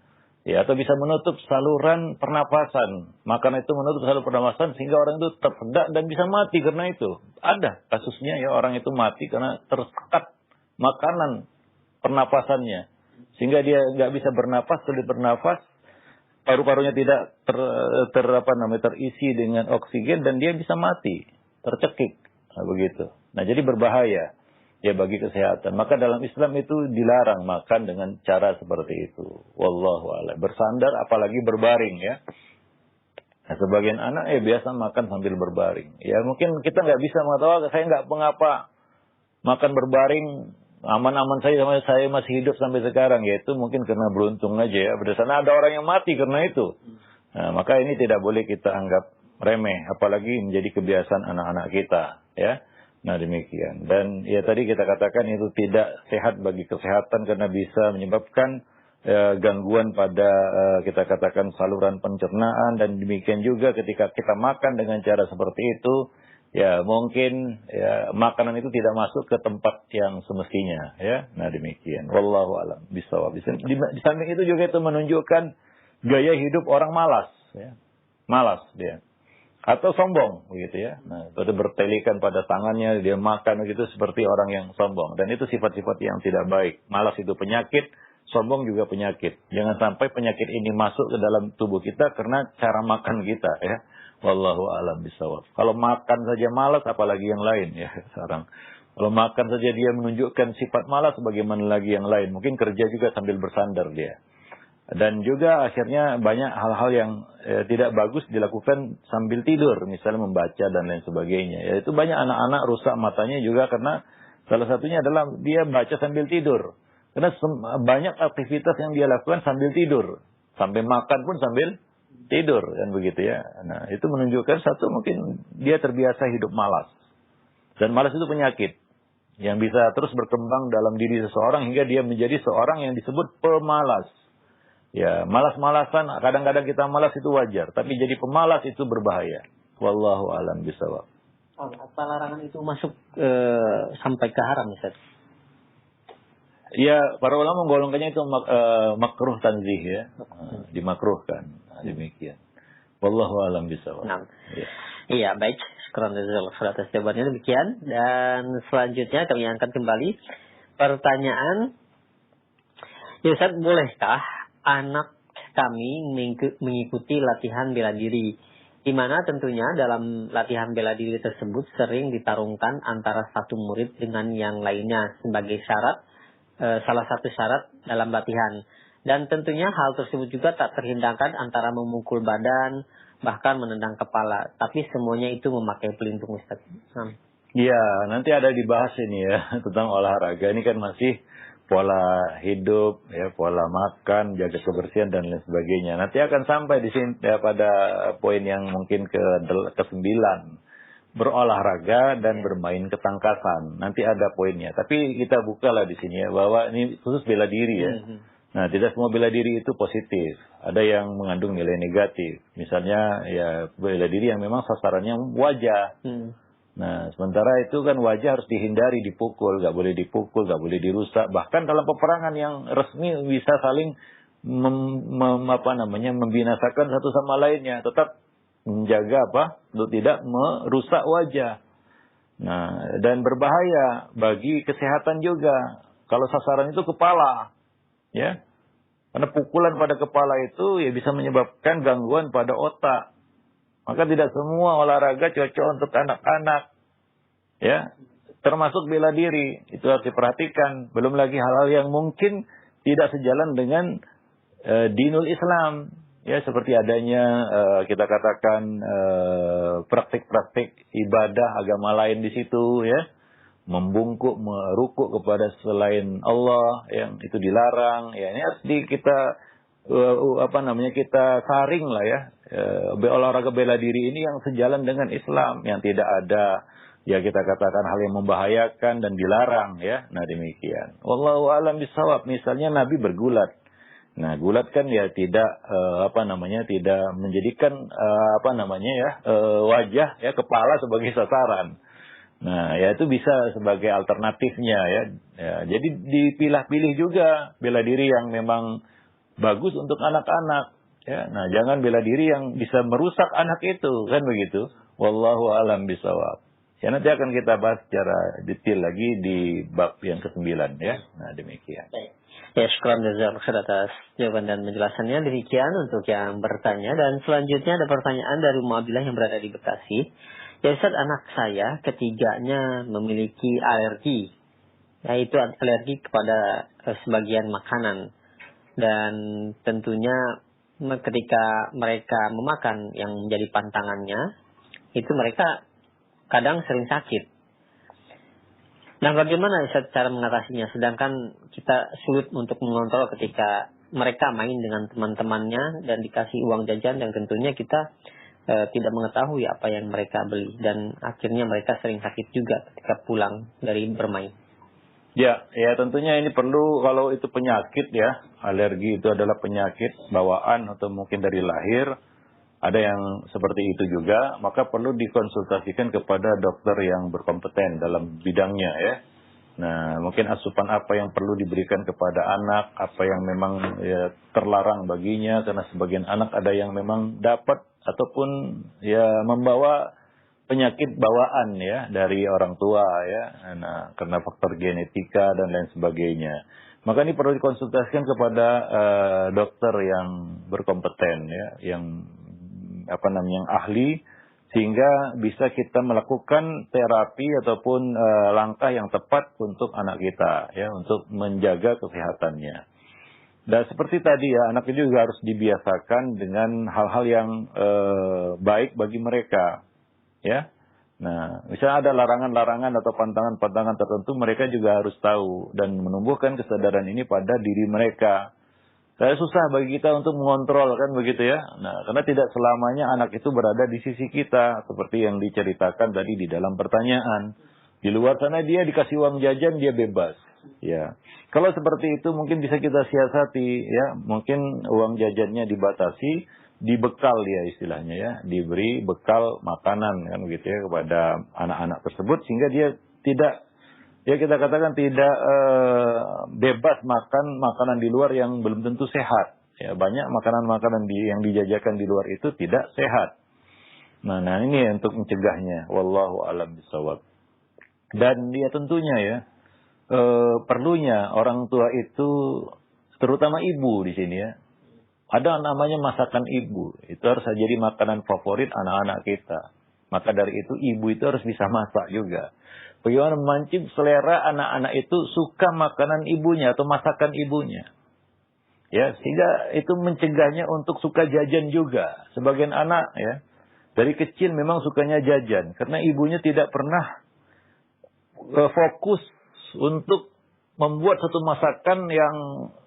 Ya, atau bisa menutup saluran pernapasan. Makanan itu menutup saluran pernapasan sehingga orang itu tersedak dan bisa mati karena itu. Ada kasusnya ya, orang itu mati karena tersekat makanan pernapasannya. Sehingga dia nggak bisa bernapas, sulit bernapas. Paru-parunya tidak terisi dengan oksigen dan dia bisa mati, tercekik, nah, begitu. Nah, jadi berbahaya ya bagi kesehatan. Maka dalam Islam itu dilarang makan dengan cara seperti itu. Wallahu a'lam. Bersandar apalagi berbaring ya. Nah, sebagian anak biasa makan sambil berbaring. Ya mungkin kita nggak bisa mengatakan saya nggak mengapa makan berbaring. Aman-aman saya masih hidup sampai sekarang, yaitu mungkin karena beruntung aja ya. Di sana ada orang yang mati karena itu. Nah, maka ini tidak boleh kita anggap remeh, apalagi menjadi kebiasaan anak-anak kita, ya. Nah, demikian. Dan ya tadi kita katakan itu tidak sehat bagi kesehatan karena bisa menyebabkan gangguan pada kita katakan saluran pencernaan, dan demikian juga ketika kita makan dengan cara seperti itu, ya mungkin ya makanan itu tidak masuk ke tempat yang semestinya ya. Nah, demikian. Wallahu a'lam bishawab. Di samping itu juga itu menunjukkan gaya hidup orang malas ya. Malas dia. Atau sombong begitu ya. Nah, itu bertelekan pada tangannya, dia makan begitu seperti orang yang sombong, dan itu sifat-sifat yang tidak baik. Malas itu penyakit, sombong juga penyakit. Jangan sampai penyakit ini masuk ke dalam tubuh kita karena cara makan kita ya. Wallahu a'lam bishawab. Kalau makan saja malas, apalagi yang lain ya sekarang. Kalau makan saja dia menunjukkan sifat malas, bagaimana lagi yang lain? Mungkin kerja juga sambil bersandar dia. Dan juga akhirnya banyak hal-hal yang tidak bagus dilakukan sambil tidur, misalnya membaca dan lain sebagainya. Ya, itu banyak anak-anak rusak matanya juga karena salah satunya adalah dia baca sambil tidur. Karena banyak aktivitas yang dia lakukan sambil tidur. Sampai makan pun sambil tidur, kan begitu ya. Nah, itu menunjukkan satu, mungkin dia terbiasa hidup malas. Dan malas itu penyakit yang bisa terus berkembang dalam diri seseorang hingga dia menjadi seorang yang disebut pemalas. Ya, malas-malasan, kadang-kadang kita malas itu wajar, tapi jadi pemalas itu berbahaya. Wallahu a'lam bishawab. Apa larangan itu masuk sampai ke haram, Ustaz? Ya, para ulama menggolongkannya itu makruh tanzih ya. Dimakruhkan. Nah, demikian. Wallahu a'lam bishawab. Nah. Ya. Iya, baik. Syukran atas jawabannya demikian. Dan selanjutnya kami angkat kembali pertanyaan. Ya, Ustaz, bolehkah anak kami mengikuti latihan bela diri? Di mana tentunya dalam latihan bela diri tersebut sering ditarungkan antara satu murid dengan yang lainnya sebagai syarat, salah satu syarat dalam latihan. Dan tentunya hal tersebut juga tak terhindarkan antara memukul badan, bahkan menendang kepala. Tapi semuanya itu memakai pelindung, Ustaz. Iya, nanti ada dibahas ini ya tentang olahraga. Ini kan masih pola hidup, ya, pola makan, jaga kebersihan dan lain sebagainya. Nanti akan sampai di sini ya, pada poin yang mungkin ke-9. Berolahraga dan bermain ketangkasan. Nanti ada poinnya. Tapi kita bukalah di sini ya, bahwa ini khusus bela diri ya. Nah, tidak semua bela diri itu positif. Ada yang mengandung nilai negatif. Misalnya ya bela diri yang memang sasarannya wajah. Nah, sementara itu kan wajah harus dihindari dipukul, nggak boleh dipukul, nggak boleh dirusak. Bahkan dalam peperangan yang resmi bisa saling membinasakan satu sama lainnya. Tetap menjaga untuk tidak merusak wajah. Nah, dan berbahaya bagi kesehatan juga. Kalau sasaran itu kepala, ya. Karena pukulan pada kepala itu ya bisa menyebabkan gangguan pada otak. Maka tidak semua olahraga cocok untuk anak-anak. Ya, termasuk bela diri. Itu harus diperhatikan. Belum lagi hal-hal yang mungkin tidak sejalan dengan dinul Islam. Ya, seperti adanya kita katakan praktik-praktik ibadah agama lain di situ, ya. Membungkuk, merukuk kepada selain Allah yang itu dilarang. Ya, ini harus kita kita saring lah ya. Olahraga bela diri ini yang sejalan dengan Islam, yang tidak ada ya kita katakan hal yang membahayakan dan dilarang ya. Nah, demikian. Wallahu a'lam bishawab. Misalnya Nabi bergulat. Nah, gulat kan ya tidak tidak menjadikan wajah ya kepala sebagai sasaran. Nah, ya itu bisa sebagai alternatifnya ya. Jadi dipilah-pilih juga bela diri yang memang bagus untuk anak-anak. Ya, nah jangan bela diri yang bisa merusak anak itu, kan begitu. Wallahu a'lam bishawab. Ya, nanti akan kita bahas secara detail lagi di bab yang ke-9 ya. Nah, demikian. Ya, syukran jazakallahu atas jawaban dan penjelasannya. Demikian untuk yang bertanya, dan selanjutnya ada pertanyaan dari Ummu Abdillah yang berada di Bekasi. Ya Ustaz, anak saya ketiganya memiliki alergi, yaitu alergi kepada sebagian makanan. Dan tentunya ketika mereka memakan yang menjadi pantangannya, itu mereka kadang sering sakit. Nah, bagaimana Ustaz cara mengatasinya? Sedangkan kita sulit untuk mengontrol ketika mereka main dengan teman-temannya dan dikasih uang jajan, dan tentunya kita tidak mengetahui apa yang mereka beli. Dan akhirnya mereka sering sakit juga ketika pulang dari bermain. Ya tentunya ini perlu, kalau itu penyakit ya, alergi itu adalah penyakit bawaan atau mungkin dari lahir, ada yang seperti itu juga, maka perlu dikonsultasikan kepada dokter yang berkompeten dalam bidangnya ya. Nah, mungkin asupan apa yang perlu diberikan kepada anak, apa yang memang ya, terlarang baginya, karena sebagian anak ada yang memang dapat ataupun ya membawa penyakit bawaan ya dari orang tua ya, nah, karena faktor genetika dan lain sebagainya. Maka ini perlu dikonsultasikan kepada dokter yang berkompeten ya, yang ahli, sehingga bisa kita melakukan terapi ataupun langkah yang tepat untuk anak kita ya, untuk menjaga kesehatannya. Dan seperti tadi ya, anak itu juga harus dibiasakan dengan hal-hal yang baik bagi mereka. Ya, nah, misalnya ada larangan-larangan atau pantangan-pantangan tertentu, mereka juga harus tahu dan menumbuhkan kesadaran ini pada diri mereka. Saya susah bagi kita untuk mengontrol kan begitu ya. Nah, karena tidak selamanya anak itu berada di sisi kita, seperti yang diceritakan tadi di dalam pertanyaan. Di luar sana dia dikasih uang jajan, dia bebas. Ya, kalau seperti itu mungkin bisa kita siasati ya. Mungkin uang jajannya dibatasi, dibekal dia istilahnya ya, diberi bekal makanan kan begitu ya kepada anak-anak tersebut, sehingga dia tidak ya kita katakan tidak bebas makan makanan di luar yang belum tentu sehat ya. Banyak makanan-makanan yang dijajakan di luar itu tidak sehat. Nah ini untuk mencegahnya. Wallahu a'lam bishawab. Dan dia tentunya ya perlunya orang tua itu, terutama ibu di sini ya, ada namanya masakan ibu. Itu harus jadi makanan favorit anak-anak kita. Maka dari itu ibu itu harus bisa masak juga. Bagaimana memancing selera anak-anak itu suka makanan ibunya atau masakan ibunya. Ya, sehingga itu mencegahnya untuk suka jajan juga. Sebagian anak ya, dari kecil memang sukanya jajan karena ibunya tidak pernah fokus untuk membuat satu masakan yang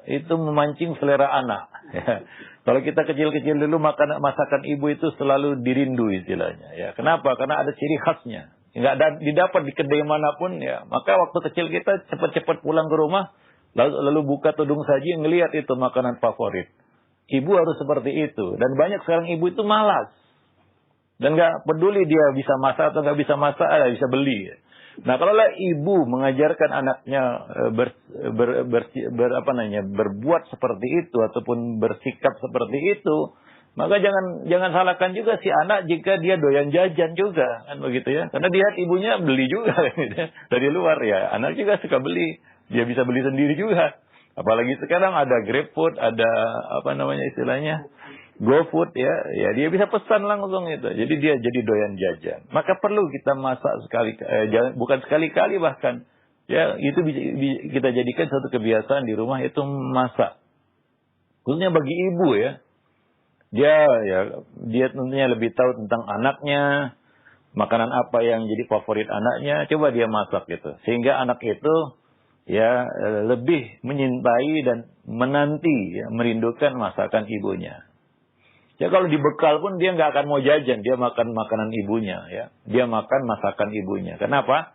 itu memancing selera anak. Ya. Kalau kita kecil-kecil dulu masakan ibu itu selalu dirindu istilahnya. Ya. Kenapa? Karena ada ciri khasnya. Nggak didapat di kedai manapun ya. Maka waktu kecil kita cepat-cepat pulang ke rumah, lalu buka tudung saji, ngelihat itu makanan favorit. Ibu harus seperti itu. Dan banyak sekarang ibu itu malas. Dan nggak peduli dia bisa masak atau nggak bisa masak, bisa beli. Nah, kalau ibu mengajarkan anaknya berbuat seperti itu ataupun bersikap seperti itu, maka jangan salahkan juga si anak jika dia doyan jajan juga, kan begitu ya. Karena dia ibunya beli juga dari luar ya. Anak juga suka beli, dia bisa beli sendiri juga. Apalagi sekarang ada GrabFood, ada istilahnya GoFood ya dia bisa pesan langsung itu. Jadi dia jadi doyan jajan. Maka perlu kita masak bukan sekali-kali bahkan. Ya, itu kita jadikan satu kebiasaan di rumah, itu masak. Khususnya bagi ibu ya. Dia tentunya lebih tahu tentang anaknya, makanan apa yang jadi favorit anaknya, coba dia masak gitu. Sehingga anak itu lebih menyintai dan menanti merindukan masakan ibunya. Ya kalau dibekal pun dia nggak akan mau jajan, dia makan makanan ibunya ya. Dia makan masakan ibunya. Kenapa?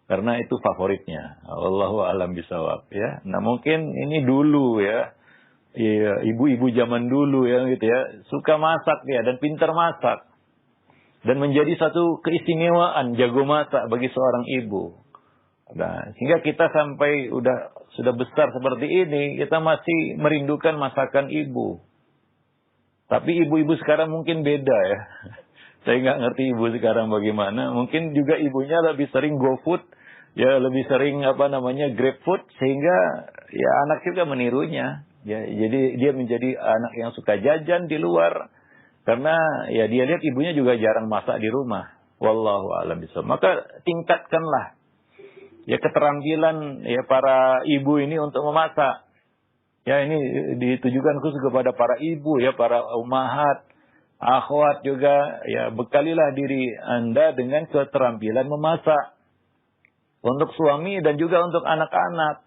Karena itu favoritnya. Wallahu a'lam bishawab ya. Nah, mungkin ini dulu ya. Ibu-ibu zaman dulu ya gitu ya, suka masak dia dan pintar masak. Dan menjadi satu keistimewaan jago masak bagi seorang ibu. Nah, sehingga kita sampai sudah besar seperti ini, kita masih merindukan masakan ibu. Tapi ibu-ibu sekarang mungkin beda ya. Saya nggak ngerti ibu sekarang bagaimana. Mungkin juga ibunya lebih sering GoFood, ya lebih sering GrabFood, sehingga ya anak juga menirunya. Ya, jadi dia menjadi anak yang suka jajan di luar karena ya dia lihat ibunya juga jarang masak di rumah. Wallahu a'lam bishawab. Maka tingkatkanlah ya keterampilan ya para ibu ini untuk memasak. Ya, ini ditujukan khusus kepada para ibu ya, para ummahat, akhwat juga ya, bekalilah diri Anda dengan keterampilan memasak untuk suami dan juga untuk anak-anak.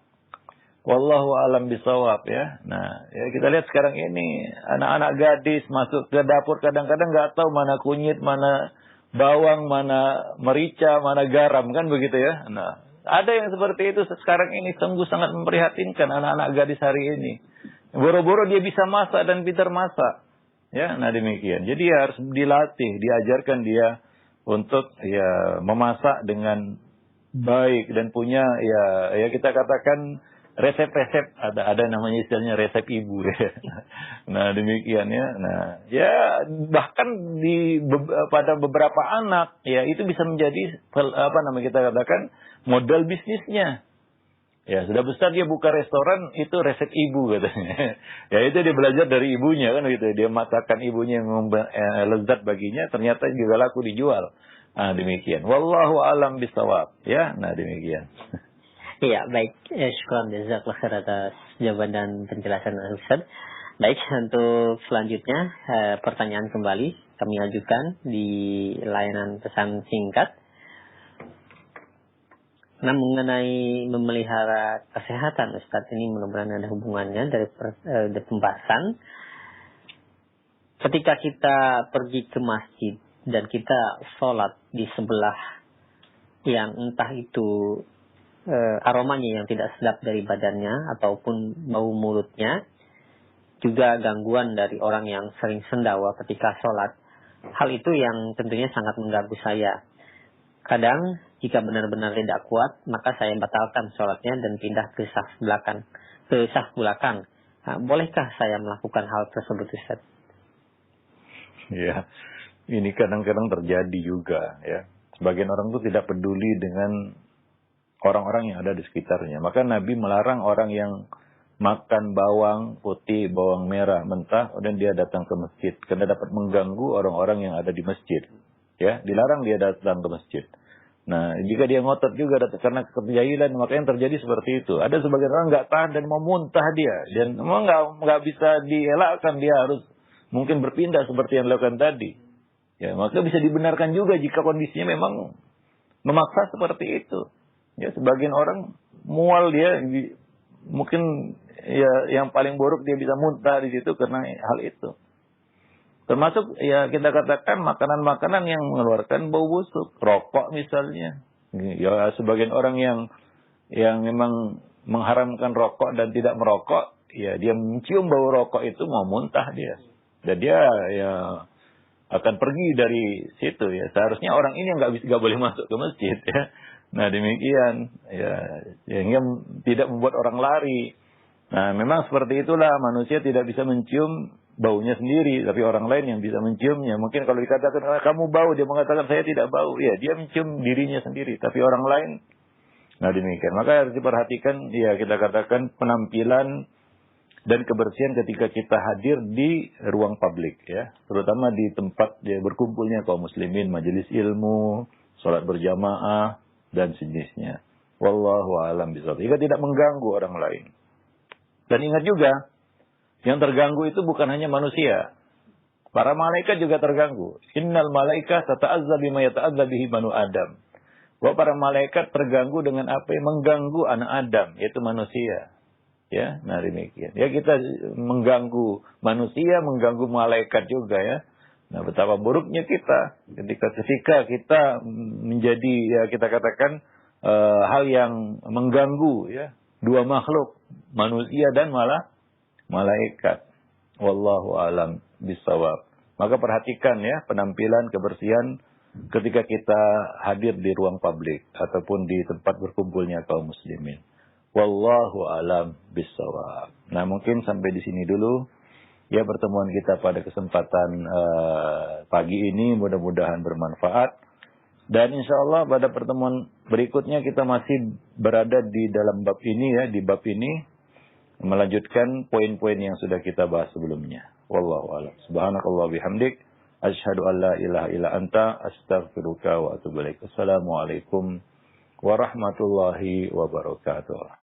Wallahu a'lam bishawab ya. Nah, ya kita lihat sekarang ini anak-anak gadis masuk ke dapur kadang-kadang nggak tahu mana kunyit, mana bawang, mana merica, mana garam, kan begitu ya. Nah, ada yang seperti itu sekarang ini, sungguh sangat memprihatinkan anak-anak gadis hari ini. Boro-boro dia bisa masak dan pintar masak. Ya, nah demikian. Jadi harus dilatih, diajarkan dia untuk ya memasak dengan baik dan punya ya kita katakan resep-resep, ada namanya istilahnya resep ibu ya. Nah, demikian ya. Nah, ya bahkan pada beberapa anak ya itu bisa menjadi kita katakan modal bisnisnya. Ya, sudah besar dia buka restoran, itu resep ibu katanya. Ya, itu dia belajar dari ibunya kan gitu. Dia masakan ibunya yang lezat baginya, ternyata juga laku dijual. Nah, demikian. Wallahu a'lam bishawab. Ya, nah demikian. Iya, baik. Syukran jazakallahu khair atas jawaban dan penjelasan Ustaz. Baik, untuk selanjutnya pertanyaan kembali kami ajukan di layanan pesan singkat. Nah, mengenai memelihara kesehatan, Ustaz, ini mudah-mudahan ada hubungannya dari pembahasan. Ketika kita pergi ke masjid dan kita sholat di sebelah yang entah itu aromanya yang tidak sedap dari badannya ataupun bau mulutnya, juga gangguan dari orang yang sering sendawa ketika sholat. Hal itu yang tentunya sangat mengganggu saya. Kadang jika benar-benar tidak kuat, maka saya batalkan sholatnya dan pindah ke saf belakang. Nah, bolehkah saya melakukan hal tersebut, Ustaz? Ya, ini kadang-kadang terjadi juga ya. Sebagian orang itu tidak peduli dengan orang-orang yang ada di sekitarnya. Maka Nabi melarang orang yang makan bawang putih, bawang merah mentah, dan dia datang ke masjid. Karena dapat mengganggu orang-orang yang ada di masjid. Ya, dilarang dia datang ke masjid. Nah, jika dia ngotot juga karena kejahilan, maka yang terjadi seperti itu. Ada sebagian orang nggak tahan dan mau muntah dia. Dan memang nggak bisa dielakkan, dia harus mungkin berpindah seperti yang dilakukan tadi. Ya, maka bisa dibenarkan juga jika kondisinya memang memaksa seperti itu. Ya, sebagian orang mual dia, mungkin ya yang paling buruk dia bisa muntah di situ karena hal itu. Termasuk ya kita katakan makanan-makanan yang mengeluarkan bau busuk, rokok misalnya. Ya, sebagian orang yang memang mengharamkan rokok dan tidak merokok, ya dia mencium bau rokok itu mau muntah dia. Dan dia ya akan pergi dari situ ya. Seharusnya orang ini yang nggak boleh masuk ke masjid ya. Nah demikian ya, sehingga tidak membuat orang lari. Nah memang seperti itulah, manusia tidak bisa mencium baunya sendiri, tapi orang lain yang bisa menciumnya. Mungkin kalau dikatakan kamu bau, dia mengatakan saya tidak bau. Ya dia mencium dirinya sendiri, tapi orang lain. Nah demikian. Maka harus diperhatikan ya, kita katakan penampilan dan kebersihan ketika kita hadir di ruang publik ya, terutama di tempat ya, berkumpulnya kaum muslimin, majelis ilmu, sholat berjamaah dan sejenisnya. Wallahu a'lam bishawab. Jika tidak mengganggu orang lain. Dan ingat juga, yang terganggu itu bukan hanya manusia. Para malaikat juga terganggu. Innal malaika tata'azza bima yata'azza bihi banu Adam. Bahwa para malaikat terganggu dengan apa yang mengganggu anak Adam, yaitu manusia. Ya, nah demikian. Ya kita mengganggu manusia, mengganggu malaikat juga ya. Nah betapa buruknya kita ketika kita menjadi ya kita katakan hal yang mengganggu ya dua makhluk, manusia dan malaikat. Wallahu a'lam bishawab. Maka perhatikan ya penampilan, kebersihan ketika kita hadir di ruang publik ataupun di tempat berkumpulnya kaum muslimin. Wallahu alam bishawab. Nah mungkin sampai di sini dulu ya pertemuan kita pada kesempatan pagi ini, mudah-mudahan bermanfaat. Dan insya Allah pada pertemuan berikutnya kita masih berada di dalam bab ini ya, di bab ini melanjutkan poin-poin yang sudah kita bahas sebelumnya. Wallahu alam. Subhanakallah bihamdik, asyhadu an la ilaha illa anta, astaghfiruka wa atubu ilaik. Assalamualaikum warahmatullahi wabarakatuh.